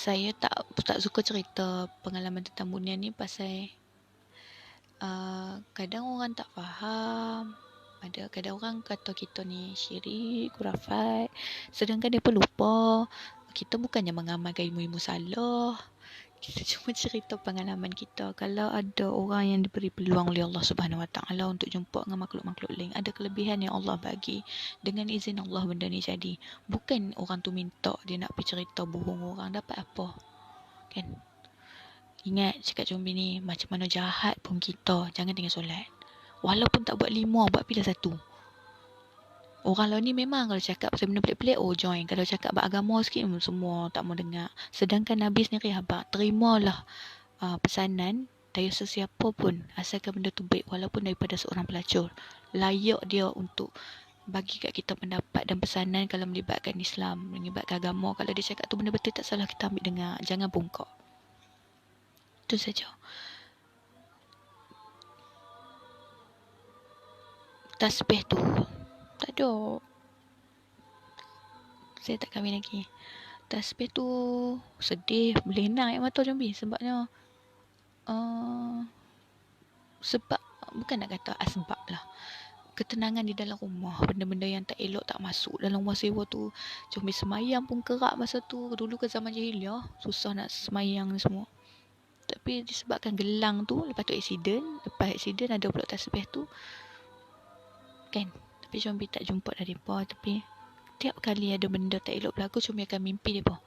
Saya tak suka cerita pengalaman tentang bunian ni pasal kadang orang tak faham. Kadang orang kata kita ni syirik, kurafat, sedangkan dia pun lupa kita bukannya mengamalkan ilmu-ilmu salah. Kita cuma cerita pengalaman kita. Kalau ada orang yang diberi peluang oleh Allah Subhanahu Wa Taala untuk jumpa dengan makhluk-makhluk lain, ada kelebihan yang Allah bagi. Dengan izin Allah benda ni jadi. Bukan orang tu minta dia nak pergi cerita bohong orang, dapat apa? Kan? Ingat cakap Combi ni, macam mana jahat pun kita, jangan tinggal solat. Walaupun tak buat 5, buat pilih 1. Orang lain ni memang kalau cakap pasal benda pelik-pelik, join. Kalau cakap beragama sikit, semua tak mau dengar. Sedangkan Nabi sendiri habaq, terimalah pesanan dari sesiapa pun, asalkan benda tu baik, walaupun daripada seorang pelacur. Layak dia untuk bagi kat kita pendapat dan pesanan kalau melibatkan Islam, melibatkan agama. Kalau dia cakap tu benda betul, tak salah, kita ambil dengar. Jangan bongkak. Itu saja. Tasbih tu tak ada. Saya tak kahwin lagi. Tasbih tu sedih, boleh naik mata Combi sebabnya Sebab, bukan nak kata asbab lah, ketenangan di dalam rumah, benda-benda yang tak elok tak masuk dalam rumah sewa tu. Comel semayang pun kerap masa tu. Dulu ke zaman jahiliah susah nak semayang ni semua. Tapi disebabkan gelang tu, lepas tu aksiden ada pula tasbih tu kan. Tapi Comel tak jumpa dah depa. Tapi tiap kali ada benda tak elok berlaku, Comel akan mimpi depa.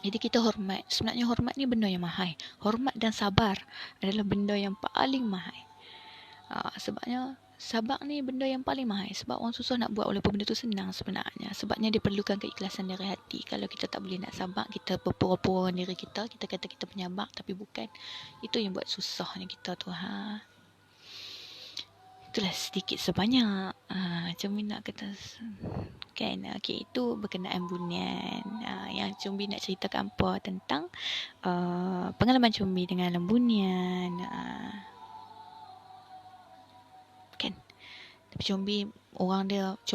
Jadi kita hormat. Sebenarnya hormat ni benda yang mahal. Hormat dan sabar adalah benda yang paling mahal. Sebabnya sabar ni benda yang paling mahal. Sebab orang susah nak buat walaupun benda tu senang sebenarnya. Sebabnya dia perlukan keikhlasan dari hati. Kalau kita tak boleh nak sabar, kita berpura-pura diri kita. Kita kata kita penyabar tapi bukan. Itu yang buat susahnya kita tu. Itulah sedikit sebanyak. Cuma nak kata kan. Okay, itu berkenaan bunian. Yang Combi nak ceritakan apa tentang pengalaman Combi dengan alam bunian. Kan. Tapi Combi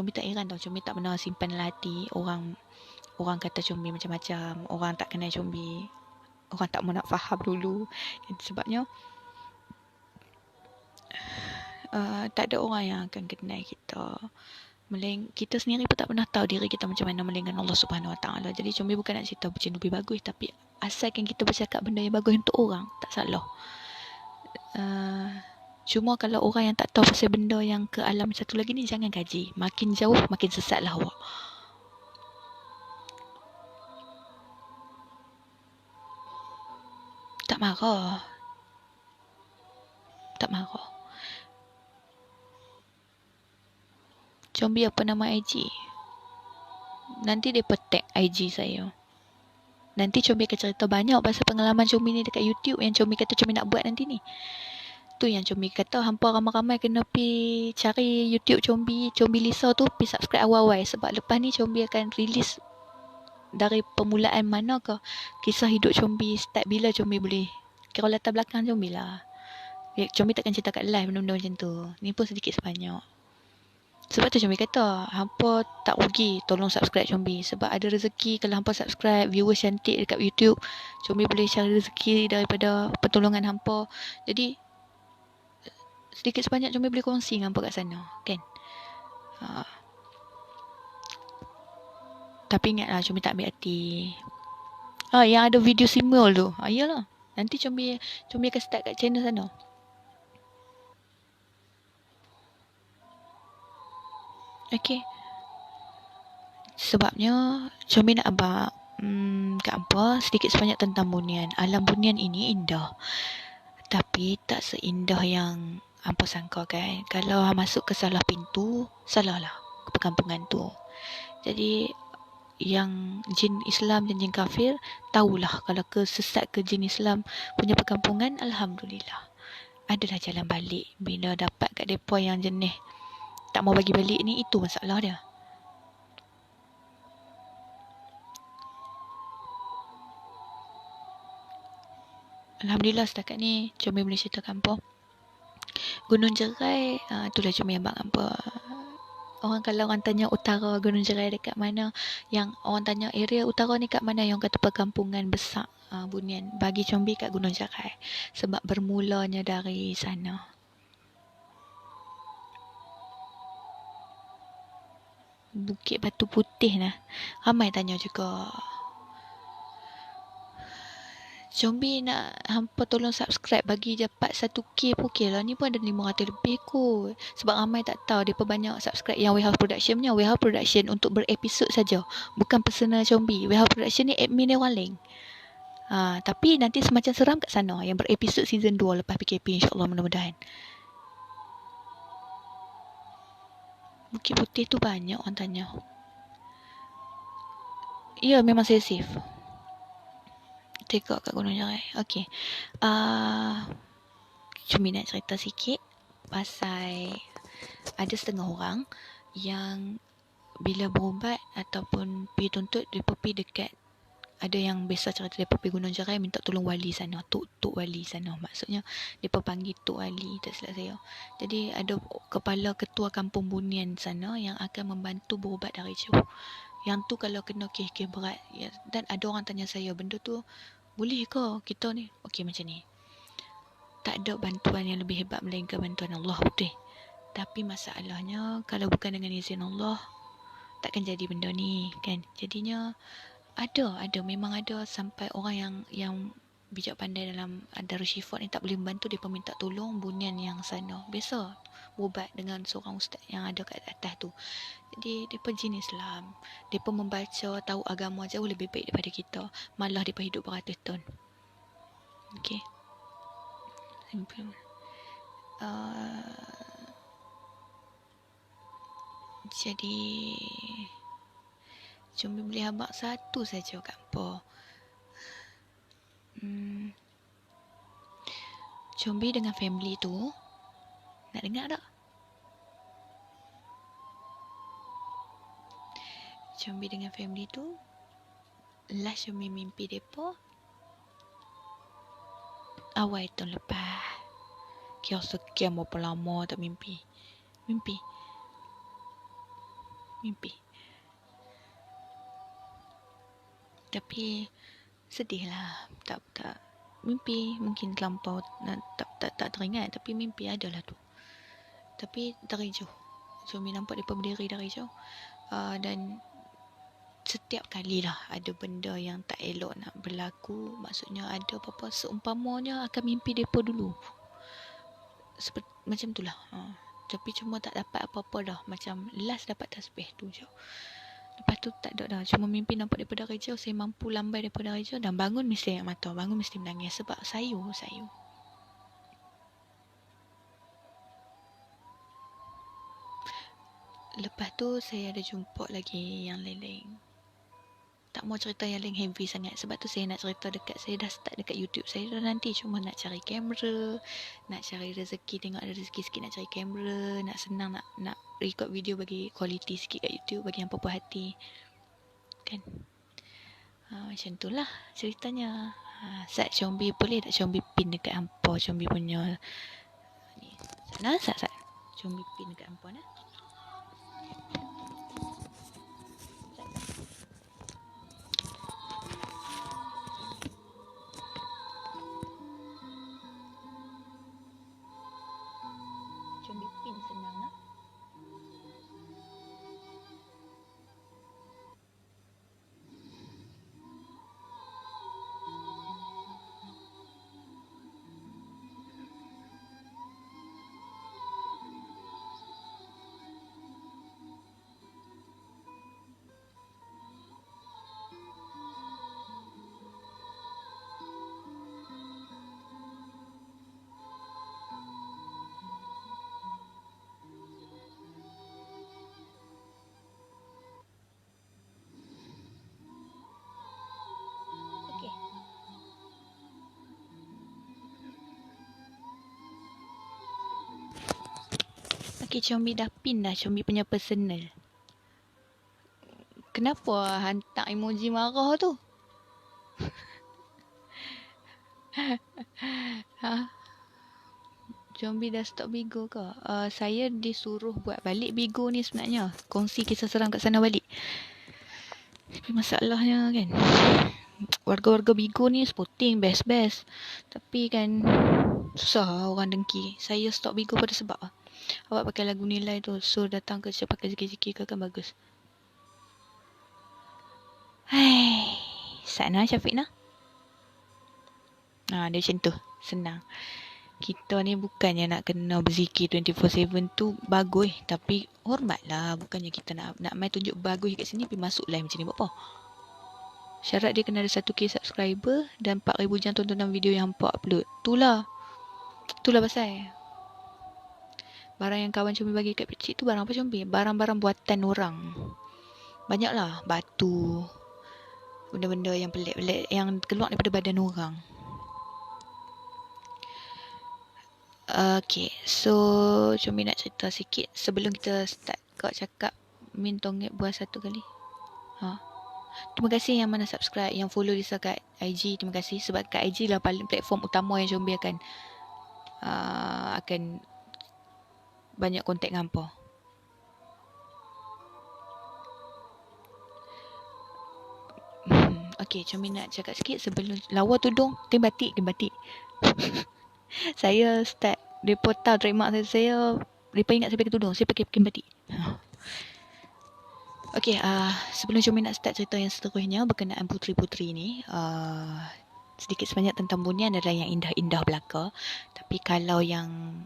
tak heran tau. Combi tak pernah simpan dalam hati. Orang kata Combi macam-macam. Orang tak kenal Combi. Orang tak mau nak faham dulu. Sebabnya tak ada orang yang akan kenal kita. Kita sendiri pun tak pernah tahu diri kita macam mana melainkan Allah Subhanahu Wa Taala. Jadi Combi bukan nak cerita macam lebih bagus, tapi asalkan kita bercakap benda yang bagus untuk orang, tak salah. Cuma kalau orang yang tak tahu pasal benda yang ke alam satu lagi ni, jangan kaji. Makin jauh makin sesatlah awak. Tak marah. Combi apa nama IG? Nanti dia tag IG saya. Nanti Combi akan cerita banyak pasal pengalaman Combi ni dekat YouTube yang Combi kata Combi nak buat nanti ni. Tu yang Combi kata hampa ramai-ramai kena pi cari YouTube Combi Lisa tu, pi subscribe awal-awal. Sebab lepas ni Combi akan release dari permulaan mana ke kisah hidup Combi, start bila Combi boleh, kira latar belakang Combi lah. Combi takkan cerita kat live benda-benda macam tu. Ni pun sedikit sebanyak. Sebab tu Combi kata, hampa tak rugi tolong subscribe Combi. Sebab ada rezeki kalau hampa subscribe, viewers cantik dekat YouTube, Combi boleh cari rezeki daripada pertolongan hampa. Jadi sedikit sebanyak Combi boleh kongsi dengan hampa kat sana, kan? Tapi ingatlah Combi tak ambil hati. Yang ada video simul tu. Iyalah. Nanti Combi akan start kat channel sana. Okay. Sebabnya Combi nak abang kat hampa sedikit sebanyak tentang bunian. Alam bunian ini indah. Tapi tak seindah yang hampa sangka kan. Kalau masuk ke salah pintu, salahlah ke perkampungan tu. Jadi yang jin Islam dan jin kafir tahulah kalau sesat ke jin Islam punya perkampungan, alhamdulillah adalah jalan balik. Bila dapat kat depa yang jenis tak mau bagi balik ni, itu masalah dia. Alhamdulillah setakat ni Combi boleh ceritakan apa. Gunung Jerai, itulah Combi abang apa. Kalau orang tanya utara Gunung Jerai dekat mana, yang orang tanya area utara ni kat mana, yang kata perkampungan besar bunian, bagi Combi kat Gunung Jerai. Sebab bermulanya dari sana. Bukit Batu Putih lah. Ramai tanya juga. Combi nak hampa tolong subscribe bagi dapat 1k pun okey lah. Ni pun ada 500 lebih kot. Sebab ramai tak tahu dia banyak subscribe yang Warehouse Production punya. Warehouse Production untuk berepisod saja, bukan personal Combi. Warehouse Production ni admin dia orang lain. Tapi nanti semacam seram kat sana yang berepisod season 2 lepas PKP, insyaAllah, mudah-mudahan. Bukit Putih tu banyak orang tanya. Ya, memang saya safe. Tengok kat Gunung Jerai. Okay. Cuma nak cerita sikit pasal ada setengah orang yang bila berubat ataupun pergi tuntut, mereka pergi dekat, ada yang biasa cerita mereka pergi Gunung Jerai minta tolong wali sana, Tok Wali sana. Maksudnya mereka panggil Tok Wali, tak silap saya. Jadi ada kepala ketua kampung bunian sana yang akan membantu berubat dari jauh. Yang tu kalau kena kes-kes berat ya, dan ada orang tanya saya benda tu boleh ke kita ni? Okey macam ni. Tak ada bantuan yang lebih hebat melainkan bantuan Allah, betul. Tapi masalahnya kalau bukan dengan izin Allah takkan jadi benda ni kan. Jadinya memang ada sampai orang yang bijak pandai dalam Darussyifat ni tak boleh membantu, dia pun minta tolong bunian yang sana. Biasa berubat dengan seorang ustaz yang ada kat atas tu. Jadi depa jin Islam, depa membaca tahu agama jauh lebih baik daripada kita. Malah depa hidup beratus tahun. Okey. Jadi cuma beli habak satu saja kat apa. Combi dengan family tu nak dengar tak? Combi dengan family tu last Combi mimpi depa awal tahun lepas. Kira sekian berapa lama tak mimpi. Mimpi. Tapi sedih lah. Tak mimpi mungkin terlampau tak teringat, tapi mimpi adalah tu. Tapi dari jauh. Combi nampak depa berdiri dari jauh. Dan setiap kali lah ada benda yang tak elok nak berlaku, maksudnya ada apa-apa seumpamanya akan mimpi depa dulu. Macam tu lah. Tapi cuma tak dapat apa-apa dah. Macam last dapat tasbih tu je. Lepas tu tak ada dah. Cuma mimpi nampak daripada dari jauh. Saya mampu lambai daripada dari jauh. Dan bangun mesti air mata. Bangun mesti menangis. Sebab sayu. Lepas tu saya ada jumpa lagi yang lain-lain. Tak mau cerita yang lain heavy sangat. Sebab tu saya nak cerita dekat, saya dah start dekat YouTube. Saya dah nanti cuma nak cari kamera, nak cari rezeki, tengok ada rezeki sikit nak cari kamera, nak senang nak record video bagi quality sikit kat YouTube, bagi yang puas hati. Kan? Macam tu lah ceritanya. Sat Combi boleh tak Combi pin dekat hampa Combi punya ni. Sana sat Combi pin dekat hampa nah. Combi pin senang nah. Okey, Combi dah pin dah Combi punya personal. Kenapa hantar emoji marah tu? Combi dah stop Bigo ke? Saya disuruh buat balik Bigo ni sebenarnya. Kongsi kisah seram kat sana balik. Tapi masalahnya kan, warga-warga Bigo ni sporting best. Tapi kan susah orang dengki. Saya stop Bigo pada sebab awak pakai lagu nilai tu, so datang kerja pakai zikir-zikir ke kan bagus. Hai, sana Syafiq nah. Dia macam tu, senang. Kita ni bukannya nak kena berzikir 24/7 tu bagus, tapi hormatlah. Bukannya kita nak main tunjuk bagus kat sini pergi masuk live macam ni buat apa? Syarat dia kena ada 1k subscriber dan 4,000 jam tontonan video yang hampa upload. Itulah pasal. Barang yang kawan Combi bagi kat kecil tu barang apa Combi? Barang-barang buatan orang. Banyaklah batu, benda-benda yang pelik-pelik yang keluar daripada badan orang. Okay, so Combi nak cerita sikit sebelum kita start. Kau cakap Min Tonggek buat satu kali. Terima kasih yang mana subscribe, yang follow Lisa kat IG. Terima kasih sebab kat IG lah paling platform utama yang Combi akan banyak kontak dengan hampa. Okay, Chomi nak cakap sikit sebelum lawa tudung. Tim batik. Saya start, mereka tahu trademark saya. Mereka ingat saya pakai tudung. Saya pakai batik. Okay, sebelum Chomi nak start cerita yang seterusnya berkenaan puteri-puteri ni, sedikit sebanyak tentang bunian adalah yang indah-indah belaka. Tapi kalau yang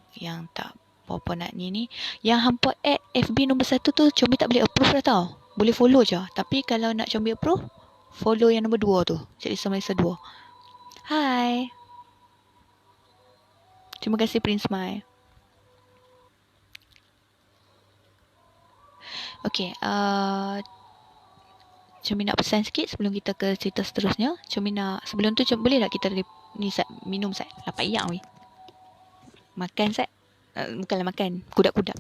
tak apa-apa nak ni, yang hampa add FB nombor 1 tu, Chomi tak boleh approve dah tau. Boleh follow je. Tapi kalau nak Chomi approve, follow yang nombor 2 tu. Cik Lisa Malaysia 2. Hai. Terima kasih Prince Mai. Okay, Chomi nak pesan sikit sebelum kita ke cerita seterusnya. Chomi nak, sebelum tu boleh tak kita ni Sat, minum Sat? Lapar iyak weh. Makan Sat. Bukanlah makan, kudak-kudak.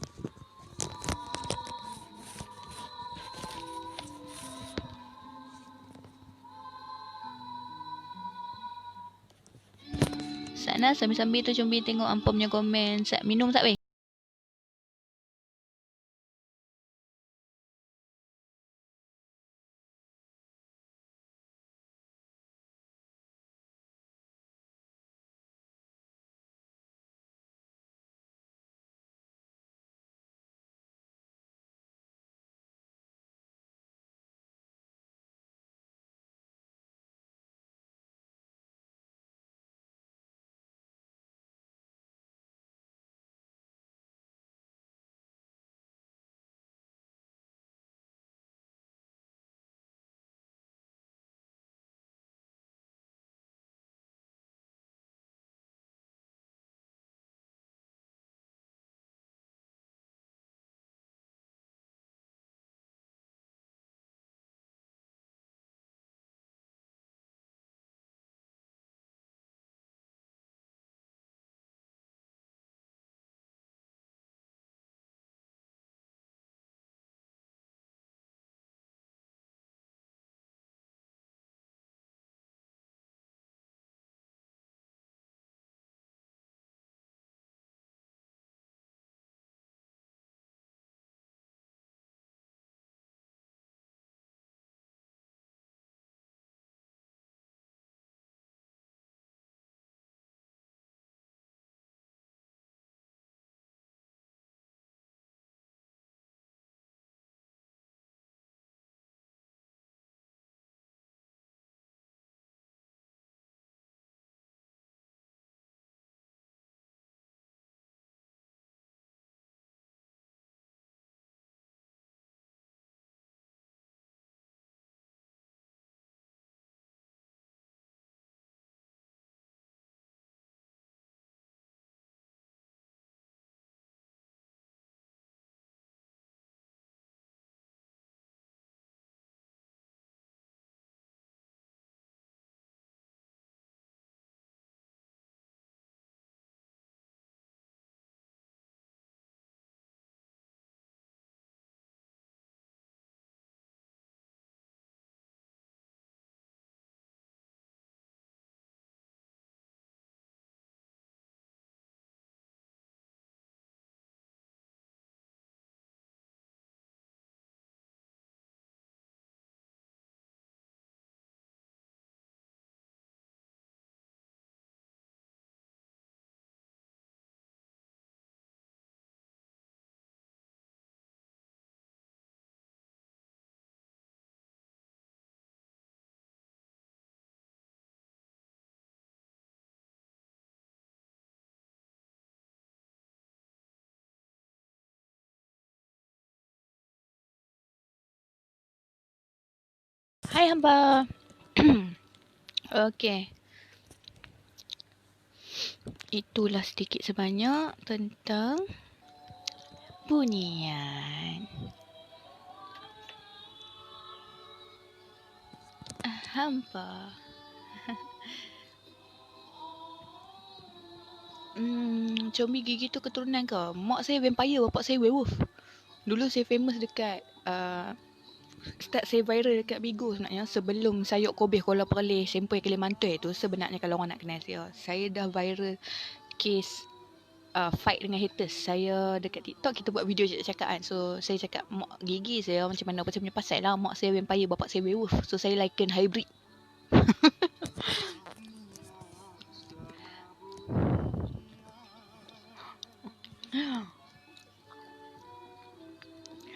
Sana sambil-sambil tu Chomi tengok Ampa punya komen. Sat, minum Sat weh. Hai hamba. Okay. Itulah sedikit sebanyak tentang bunian. Hampa. Chomi gigi tu keturunan ke? Mak saya vampire, bapak saya werewolf. Dulu saya famous dekat start saya viral dekat Bigo sebenarnya. Sebelum Sayuk Kobe Kuala Perlis Sempoi Kalimantan tu, sebenarnya kalau orang nak kenal saya dah viral case fight dengan haters. Saya dekat TikTok kita buat video cakap kan. So saya cakap mak gigi saya macam mana, macam punya pasal lah mak saya vampire, bapak saya werewolf. So saya liken hybrid.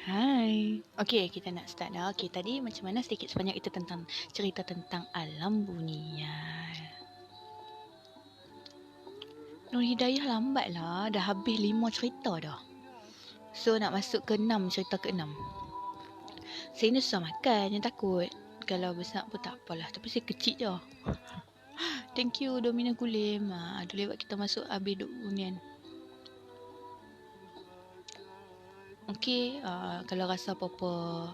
Hai. Okey, kita nak start dah. Okey, tadi macam mana sedikit sebanyak itu tentang cerita tentang alam bunian. Nur Hidayah lambat lah. Dah habis 5 cerita dah. So, nak masuk ke 6, cerita ke-6. Saya ni susah makan, jangan takut. Kalau besar pun tak apalah. Tapi saya kecil je. Thank you, Domina Kulim. Ada lewat kita masuk habis duk bunian. Okey, kalau rasa apa-apa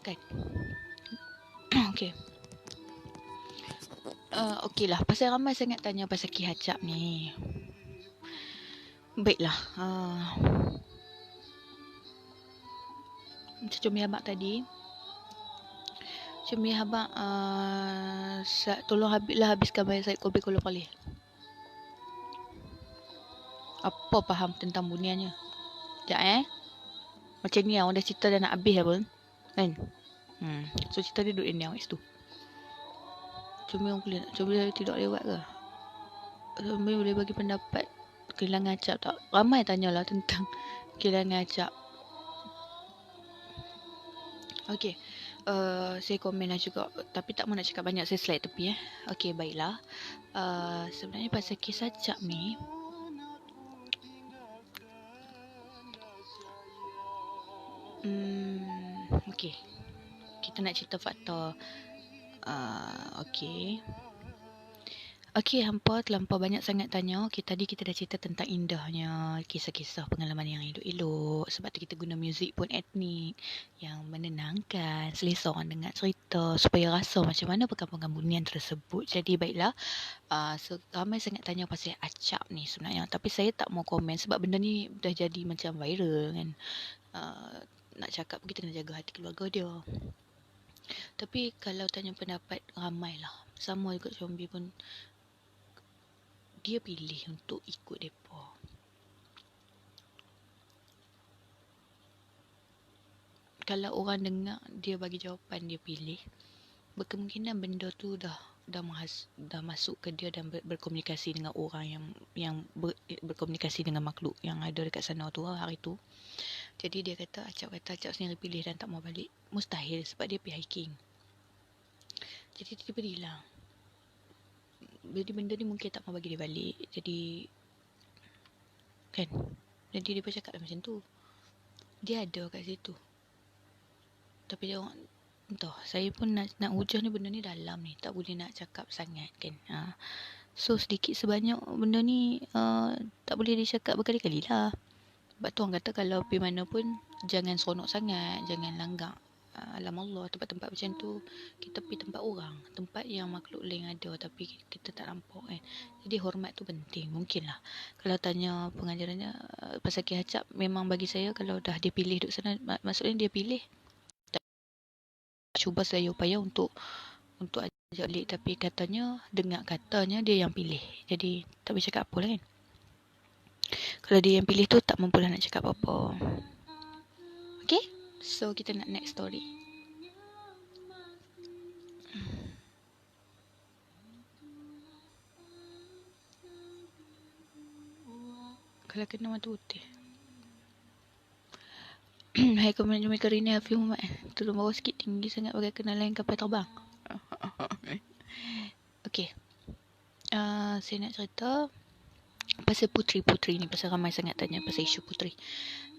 kan. Okey. Okey lah. Pasal ramai sangat tanya pasal Ki Hacap ni. Baiklah. Macam Cumi Habak tadi. Cumi Habak tolong habiskan bayar Syed Kopi Kolok Palih. Apa faham tentang buniannya? Sekejap Macam ni orang dah cerita dah nak habis apa. Kan? So cerita dia duduk di awak situ. Cumi orang boleh nak cuba tidak lewat ke? Cumi boleh bagi pendapat kehilangan acap tak? Ramai tanyalah tentang kehilangan acap. Okey. Saya komen lah juga. Tapi tak mau nak cakap banyak. Saya slide tepi Okey, baiklah. Sebenarnya pasal kes acap ni, okey. Kita nak cerita fakta. Okey. Okey, hampa terlampau banyak sangat tanya. Okey, tadi kita dah cerita tentang indahnya kisah-kisah pengalaman yang elok-elok. Sebab tu kita guna muzik pun etnik yang menenangkan, selesa orang dengar cerita supaya rasa macam mana perkampungan bunian tersebut. Jadi baiklah, so ramai sangat tanya pasal acap ni sebenarnya. Tapi saya tak mau komen sebab benda ni dah jadi macam viral kan. Nak cakap kita kena jaga hati keluarga dia. Tapi kalau tanya pendapat, ramailah. Sama juga Combi pun dia pilih untuk ikut depa. Kalau orang dengar dia bagi jawapan dia pilih, berkemungkinan benda tu dah masuk ke dia dan berkomunikasi dengan orang yang berkomunikasi dengan makhluk yang ada dekat sana tu hari tu. Jadi dia kata acap sendiri pilih dan tak mau balik. Mustahil sebab dia pergi hiking. Jadi dia berilah. Jadi benda ni mungkin tak mau bagi dia balik. Jadi kan. Jadi dia pun cakap macam tu. Dia ada kat situ. Tapi dia orang entah, saya pun nak hujah ni benda ni dalam ni. Tak boleh nak cakap sangat kan. So sedikit sebanyak benda ni tak boleh dicakap berkali-kali lah. Sebab tu orang kata kalau pergi mana pun jangan seronok sangat, jangan langgar alam Allah. Tempat-tempat macam tu kita pergi tempat orang, tempat yang makhluk lain ada tapi kita tak nampak kan. Jadi hormat tu penting. Mungkin lah kalau tanya pengajarannya pasal Ki Hacap, memang bagi saya kalau dah dia pilih duduk sana, maksudnya dia pilih, cuba saya upaya untuk ajak balik. Tapi katanya dia yang pilih. Jadi tak boleh cakap apa lah kan. Kalau dia yang pilih tu tak mampulah nak cakap apa-apa. Okay, so kita nak next story. Kalau kena mata putih. Hai komen jumpa Karina Hafiz Muhammad. Turun bawah sikit, tinggi sangat bagai kenalan kapal terbang. Okay. Saya nak cerita pasal puteri-puteri ni. Pasal ramai sangat tanya pasal isu puteri.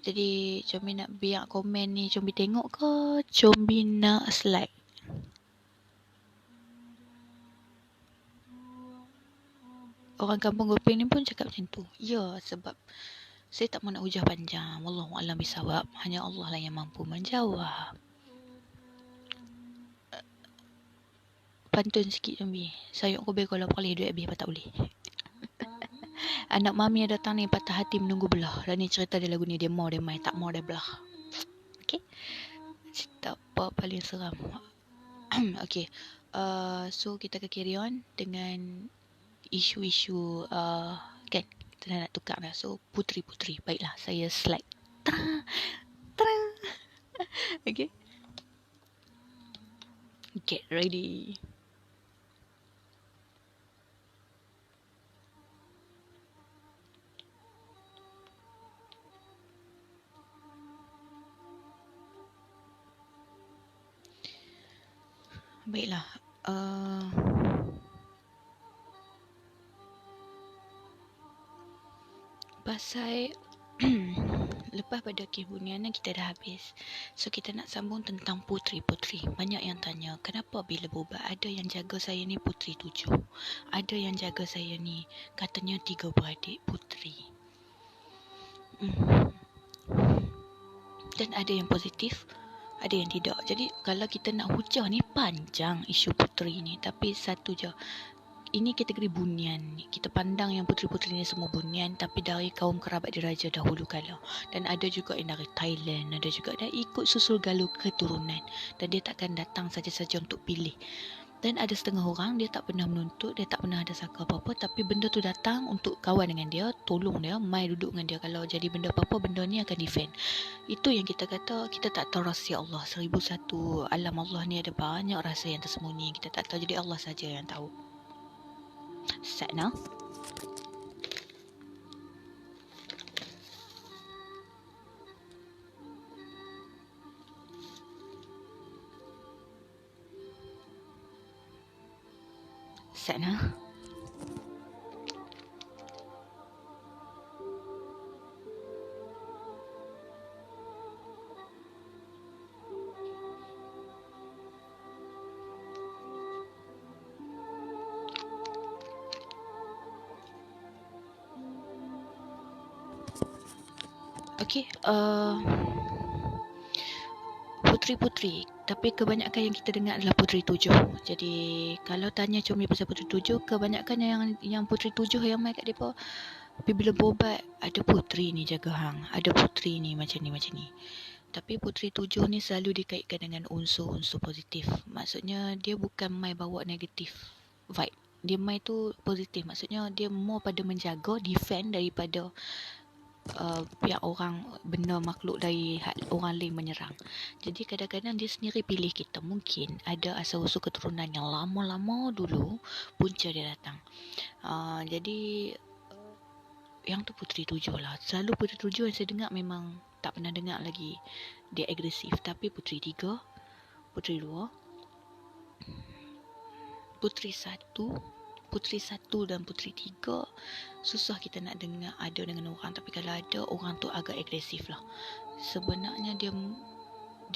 Jadi Combi nak biar komen ni Combi tengok ke Combi nak slide? Orang kampung Gopeng ni pun cakap macam tu. Ya, sebab saya tak mahu nak hujah panjang. Wallahualam bisawab. Hanya Allah lah yang mampu menjawab. Pantun sikit Combi. Sayuk kobe kalau boleh duit habis apa tak boleh. Anak mami yang datang ni patah hati menunggu belah. Dan ni cerita dia lagu ni. Dia mau dia main, tak mau dia belah. Okay. Cerita apa paling seram. Okay. So kita ke carry on dengan isu-isu kan. Kita nak tukar dah. So puteri-puteri. Baiklah, saya slide. Tarang. Okay. Get ready. Baiklah. Pasal lepas pada Kisah Bunian kita dah habis. So kita nak sambung tentang puteri-puteri. Banyak yang tanya, kenapa bila berubah ada yang jaga saya ni puteri 7, ada yang jaga saya ni katanya 3 beradik puteri. Dan ada yang positif, ada yang tidak. Jadi kalau kita nak hujah ni panjang isu puteri ni, tapi satu je. Ini kategori bunian. Kita pandang yang puteri-puteri ni semua bunian, tapi dari kaum kerabat diraja dahulu kala. Dan ada juga yang dari Thailand, ada juga dia ikut susul galur keturunan. Dan dia takkan datang saja-saja untuk pilih. Dan ada setengah orang, dia tak pernah menuntut, dia tak pernah ada saka apa-apa, tapi benda tu datang untuk kawan dengan dia, tolong dia, mai duduk dengan dia. Kalau jadi benda apa-apa, benda ni akan defend. Itu yang kita kata, kita tak tahu rahsia Allah. 1001 alam Allah ni ada banyak rahsia yang tersembunyi, kita tak tahu. Jadi Allah saja yang tahu. Start now. Start now. Okey, puteri-puteri, tapi kebanyakan yang kita dengar adalah puteri 7. Jadi kalau tanya Comel pasal puteri 7, kebanyakan yang puteri 7 yang mai kat depa, tapi bila berubat ada puteri ni jaga hang, ada puteri ni macam ni. Tapi puteri 7 ni selalu dikaitkan dengan unsur-unsur positif. Maksudnya dia bukan mai bawa negatif vibe. Dia mai tu positif, maksudnya dia more pada menjaga, defend daripada pihak orang, benda makhluk dari orang lain menyerang. Jadi kadang-kadang dia sendiri pilih kita. Mungkin ada asal-usul keturunan yang lama-lama dulu punca dia datang. Jadi yang tu puteri 7 lah. Selalu puteri 7 yang saya dengar memang tak pernah dengar lagi dia agresif. Tapi puteri 3, puteri 2, puteri 1 dan puteri 3 susah kita nak dengar ada dengan orang. Tapi kalau ada, orang tu agak agresif lah. Sebenarnya dia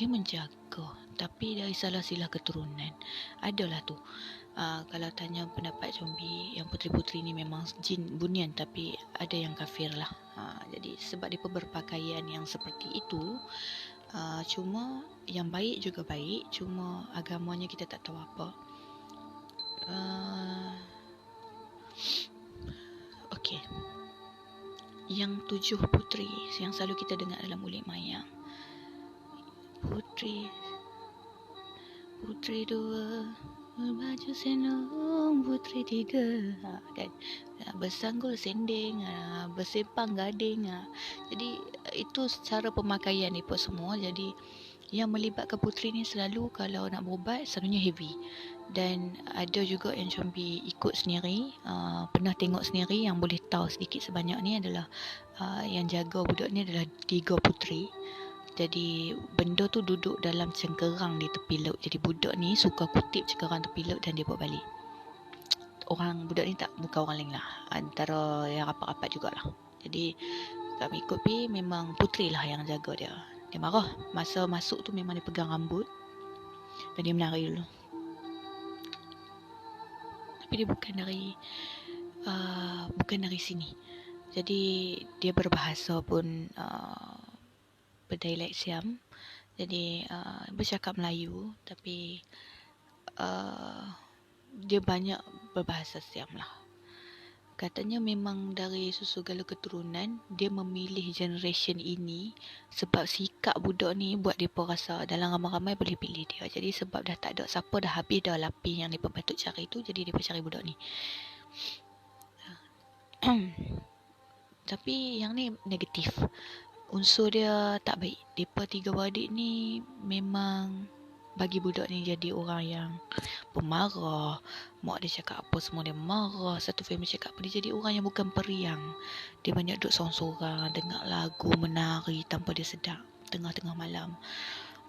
menjaga, tapi dari salah silah keturunan. Adalah tu. Kalau tanya pendapat zombie, yang puteri-puteri ni memang jin bunian, tapi ada yang kafir lah. Jadi sebab dia berpakaian yang seperti itu, cuma yang baik juga baik, cuma agamanya kita tak tahu apa. Okey. Yang 7 puteri yang selalu kita dengar dalam Ulik Mayang. Puteri 2 berbaju senung, puteri 3 kan, bersanggul sending, bersepang gading. Jadi itu secara pemakaian mereka semua. Jadi yang melibatkan puteri ni selalu kalau nak berubat selalunya heavy. Dan ada juga yang zombie ikut sendiri, pernah tengok sendiri, yang boleh tahu sedikit sebanyak ni adalah yang jaga budak ni adalah 3 puteri. Jadi benda tu duduk dalam cengkerang di tepi laut. Jadi budak ni suka kutip cengkerang tepi laut dan dia bawa balik. Budak ni bukan orang lain lah, antara yang rapat-rapat jugalah. Jadi kami ikut pergi, memang puteri lah yang jaga dia. Dia marah. Masa masuk tu memang dia pegang rambut dan dia menari dulu. Tapi dia bukan dari sini. Jadi dia berbahasa pun berdialek Siam. Jadi bercakap Melayu, tapi dia banyak berbahasa Siam lah. Katanya memang dari susu galur keturunan, dia memilih generation ini sebab sikap budak ni buat mereka rasa dalam ramai-ramai boleh pilih dia. Jadi sebab dah tak ada siapa, dah habis dah lapis yang mereka patut cari tu, jadi mereka cari budak ni. Tapi yang ni negatif. Unsur dia tak baik. Mereka 3 beradik ni memang bagi budak ni jadi orang yang pemarah. Mak dia cakap apa semua dia marah. Satu family cakap apa, dia jadi orang yang bukan periang. Dia banyak duduk sorang-sorang, dengar lagu, menari tanpa dia sedar tengah-tengah malam.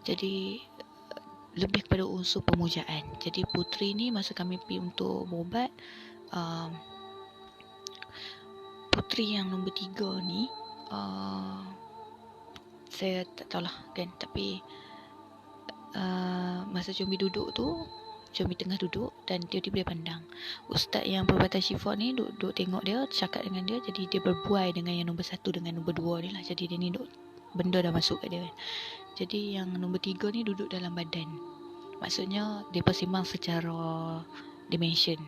Jadi lebih kepada unsur pemujaan. Jadi puteri ni masa kami pergi untuk berubat, puteri yang nombor 3 ni, saya tak tahulah kan, tapi masa Combi duduk tu, Combi tengah duduk dan tiba-tiba dia pandang ustaz yang perubatan Syifa ni duduk tengok dia, cakap dengan dia. Jadi dia berbuai dengan yang nombor 1 dengan nombor 2 ni lah. Jadi dia ni duduk, benda dah masuk kat dia kan. Jadi yang nombor 3 ni duduk dalam badan. Maksudnya dia persimbang secara dimension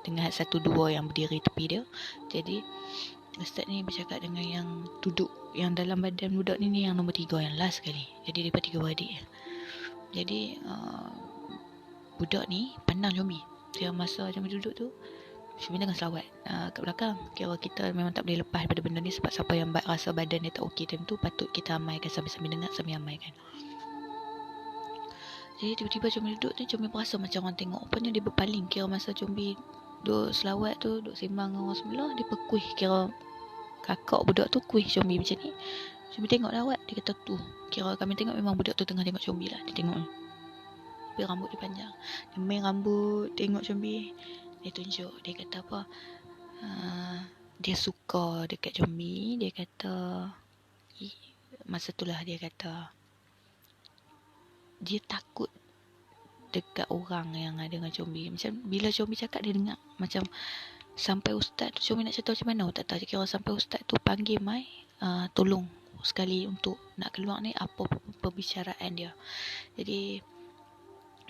dengan 1, 2 yang berdiri tepi dia. Jadi ustaz ni bercakap dengan yang duduk, yang dalam badan budak ni yang nombor 3, yang last sekali. Jadi dia 3 beradik. Jadi budak ni pandang Combi. Dia masa Combi duduk tu, Combi tengah selawat kat belakang. Kira kita memang tak boleh lepas daripada benda ni, sebab siapa yang rasa badan dia tak okey time tu, patut kita amaikan sambil-sambil dengar, sambil amaikan. Jadi tiba-tiba Combi duduk tu, Combi berasa macam orang tengok. Rupanya dia berpaling. Kira masa Combi duduk selawat tu, duduk sembang dengan orang sebelah, dia perkuih. Kira kakak budak tu kuih Combi macam ni. Combi tengok lawat, dia kata tu. Kira kami tengok memang budak tu tengah tengok Combi lah. Dia tengok tapi rambut dia panjang. Dia main rambut, tengok Combi. Dia tunjuk, dia kata apa, dia suka dekat Combi. Dia kata, masa tu lah dia kata dia takut dekat orang yang ada dengan Combi. Macam bila Combi cakap, dia dengar. Macam sampai ustaz tu, Combi nak cerita macam mana tak tahu. Kira sampai ustaz tu panggil Mai, tolong sekali untuk nak keluar ni, apa perbicaraan dia. Jadi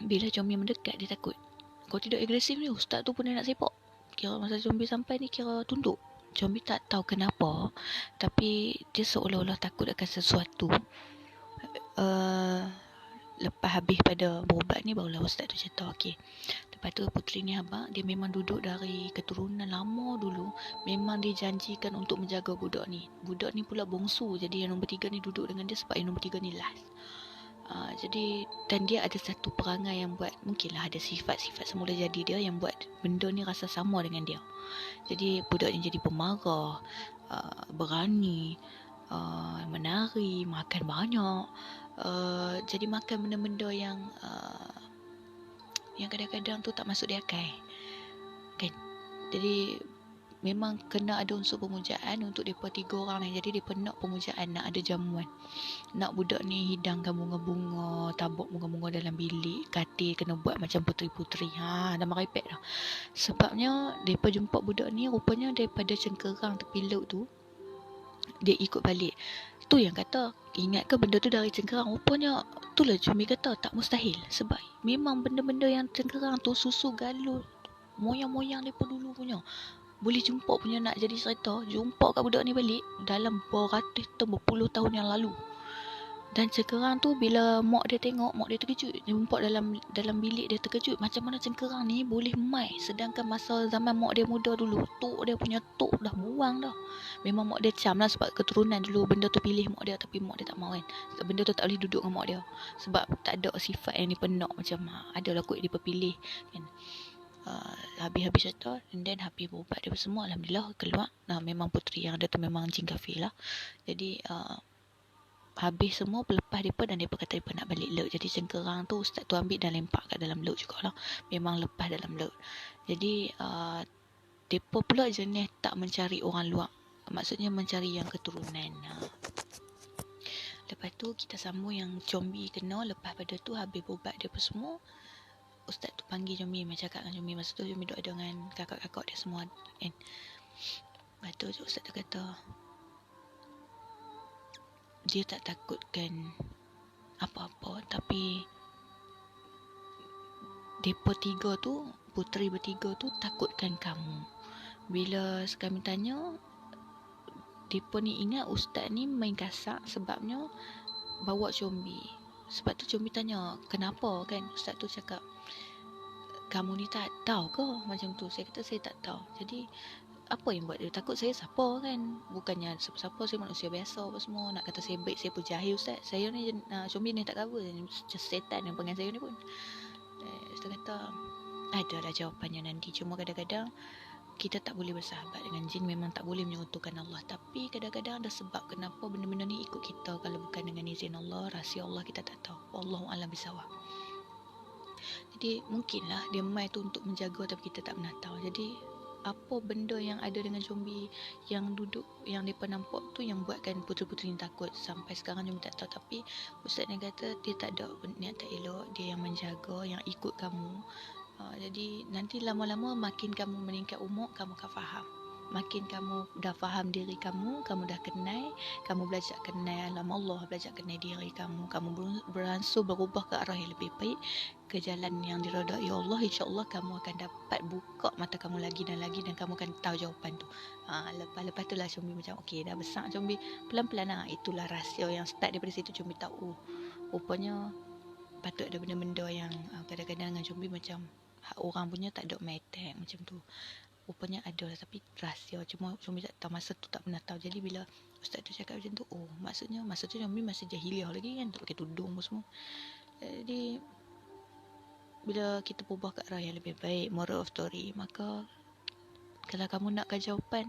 bila Combi mendekat, dia takut. Kalau tidak agresif ni, ustaz tu pun dia nak sepak. Kira masa Combi sampai ni, kira tunduk. Combi tak tahu kenapa, tapi dia seolah-olah takut akan sesuatu. Lepas habis pada berubat ni, barulah ustaz tu cerita, okey. Lepas tu puteri ni abang, dia memang duduk dari keturunan lama dulu. Memang dia janjikan untuk menjaga budak ni. Budak ni pula bongsu, jadi yang nombor 3 ni duduk dengan dia sebab yang nombor 3 ni last. Jadi, dan dia ada satu perangai yang buat, mungkinlah ada sifat-sifat semula jadi dia yang buat benda ni rasa sama dengan dia. Jadi budak ni jadi pemarah, berani, menari, makan banyak, jadi makan benda-benda yang kadang-kadang tu tak masuk di akal kan. Jadi memang kena ada unsur pemujaan untuk mereka 3 orang ni. Jadi mereka nak pemujaan, nak ada jamuan, nak budak ni hidangkan bunga-bunga, tabuk bunga-bunga dalam bilik, katil kena buat macam puteri-puteri. Dah merepek dah. Sebabnya mereka jumpa budak ni, rupanya daripada cengkerang tepi laut tu, dia ikut balik. Tu yang kata, ingat ke benda tu dari cengkerang? Rupanya itulah Combi kata tak mustahil. Sebab memang benda-benda yang cengkerang tu, susu galur, moyang-moyang mereka dulu punya, boleh jumpa punya. Nak jadi cerita, jumpa kat budak ni balik dalam beratus tahun, berpuluh tahun yang lalu. Dan cengkerang tu bila mak dia tengok, mak dia terkejut. Dia jumpa dalam bilik, dia terkejut. Macam mana cengkerang ni boleh mai? Sedangkan masa zaman mak dia muda dulu, tok dia punya tok dah buang dah. Memang mak dia cam lah sebab keturunan dulu benda tu pilih mak dia, tapi mak dia tak mahu kan. Benda tu tak boleh duduk dengan mak dia. Sebab tak ada sifat yang dipenak macam adalah kot dia pilih kan. Habis-habis cerita, and then habis berubat dia semua, alhamdulillah keluar. Memang puteri yang ada tu memang jin kafir lah. Jadi habis semua, lepas mereka, dan mereka kata mereka nak balik laut. Jadi cengkerang tu ustaz tu ambil dan lempak kat dalam laut jugalah. Memang lepas dalam laut. Jadi mereka pula jenis tak mencari orang luar, maksudnya mencari yang keturunan. Lepas tu kita sambung yang Combi kena. Lepas pada tu habis berubat dia semua, ustaz tu panggil Combi, macam cakap dengan Combi. Masa tu Combi duduk dengan kakak-kakak dia semua kan. Lepas tu ustaz tu kata dia tak takutkan apa-apa, tapi mereka 3 tu, puteri bertiga tu takutkan kamu. Bila kami tanya, mereka ni ingat ustaz ni main kasar sebabnya bawa Combi. Sebab tu Combi tanya kenapa kan. Ustaz tu cakap, kamu ni tak tahu ke macam tu? Saya kata saya tak tahu. Jadi apa yang buat dia takut? Saya siapa kan? Bukannya siapa-siapa, saya manusia biasa apa semua. Nak kata saya baik, saya pun jahil ustaz. Saya ni Combi ni tak cover, setan yang pengen saya ni pun. Ustaz kata adalah jawapannya nanti. Cuma kadang-kadang kita tak boleh bersahabat dengan jin, memang tak boleh menyekutukan Allah. Tapi kadang-kadang ada sebab kenapa benda-benda ni ikut kita. Kalau bukan dengan izin Allah, rahsia Allah kita tak tahu. Wallahu a'lam bisawab. Jadi mungkinlah dia mai tu untuk menjaga tapi kita tak pernah tahu. Jadi apa benda yang ada dengan zombie yang duduk yang depa nampak tu yang buatkan puteri-puteri ni takut sampai sekarang dia tak tahu. Tapi ustaz ni kata dia tak ada niat tak elok, dia yang menjaga, yang ikut kamu. Jadi nanti lama-lama makin kamu meningkat umur, kamu akan faham. Makin kamu dah faham diri kamu, kamu dah kenal, kamu belajar kenal alam Allah, belajar kenal diri kamu, kamu beransur berubah ke arah yang lebih baik, ke jalan yang diredai Allah, insya-Allah kamu akan dapat buka mata kamu lagi dan kamu akan tahu jawapan tu. Lepas tu lah zombie macam okey dah besar zombie, pelan-pelan itulah rahsia yang start daripada situ zombie tahu. Rupanya patut ada benda-benda yang kadang-kadang dengan zombie macam orang punya tak ada attack macam tu. Rupanya ada lah, tapi rahsia, cuma zombie tak tahu, masa tu tak pernah tahu. Jadi bila ustaz tu cakap macam tu, maksudnya masa tu zombie masih jahiliah lagi kan, tak pakai tudung semua. Jadi bila kita berubah ke arah yang lebih baik, moral of story, maka kalau kamu nakkan jawapan,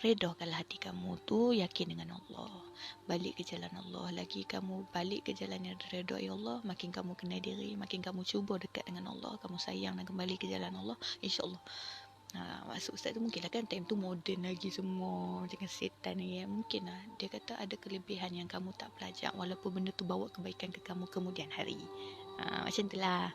redahkanlah hati kamu tu, yakin dengan Allah, balik ke jalan Allah. Lagi kamu balik ke jalan yang diredai Allah, makin kamu kenal diri, makin kamu cuba dekat dengan Allah, kamu sayang dan kembali ke jalan Allah, insya-Allah. Maksud ustaz tu mungkinlah kan time tu moden lagi semua dengan setan ni ya. Mungkinlah dia kata ada kelebihan yang kamu tak pelajak walaupun benda tu bawa kebaikan ke kamu kemudian hari. Macam itulah.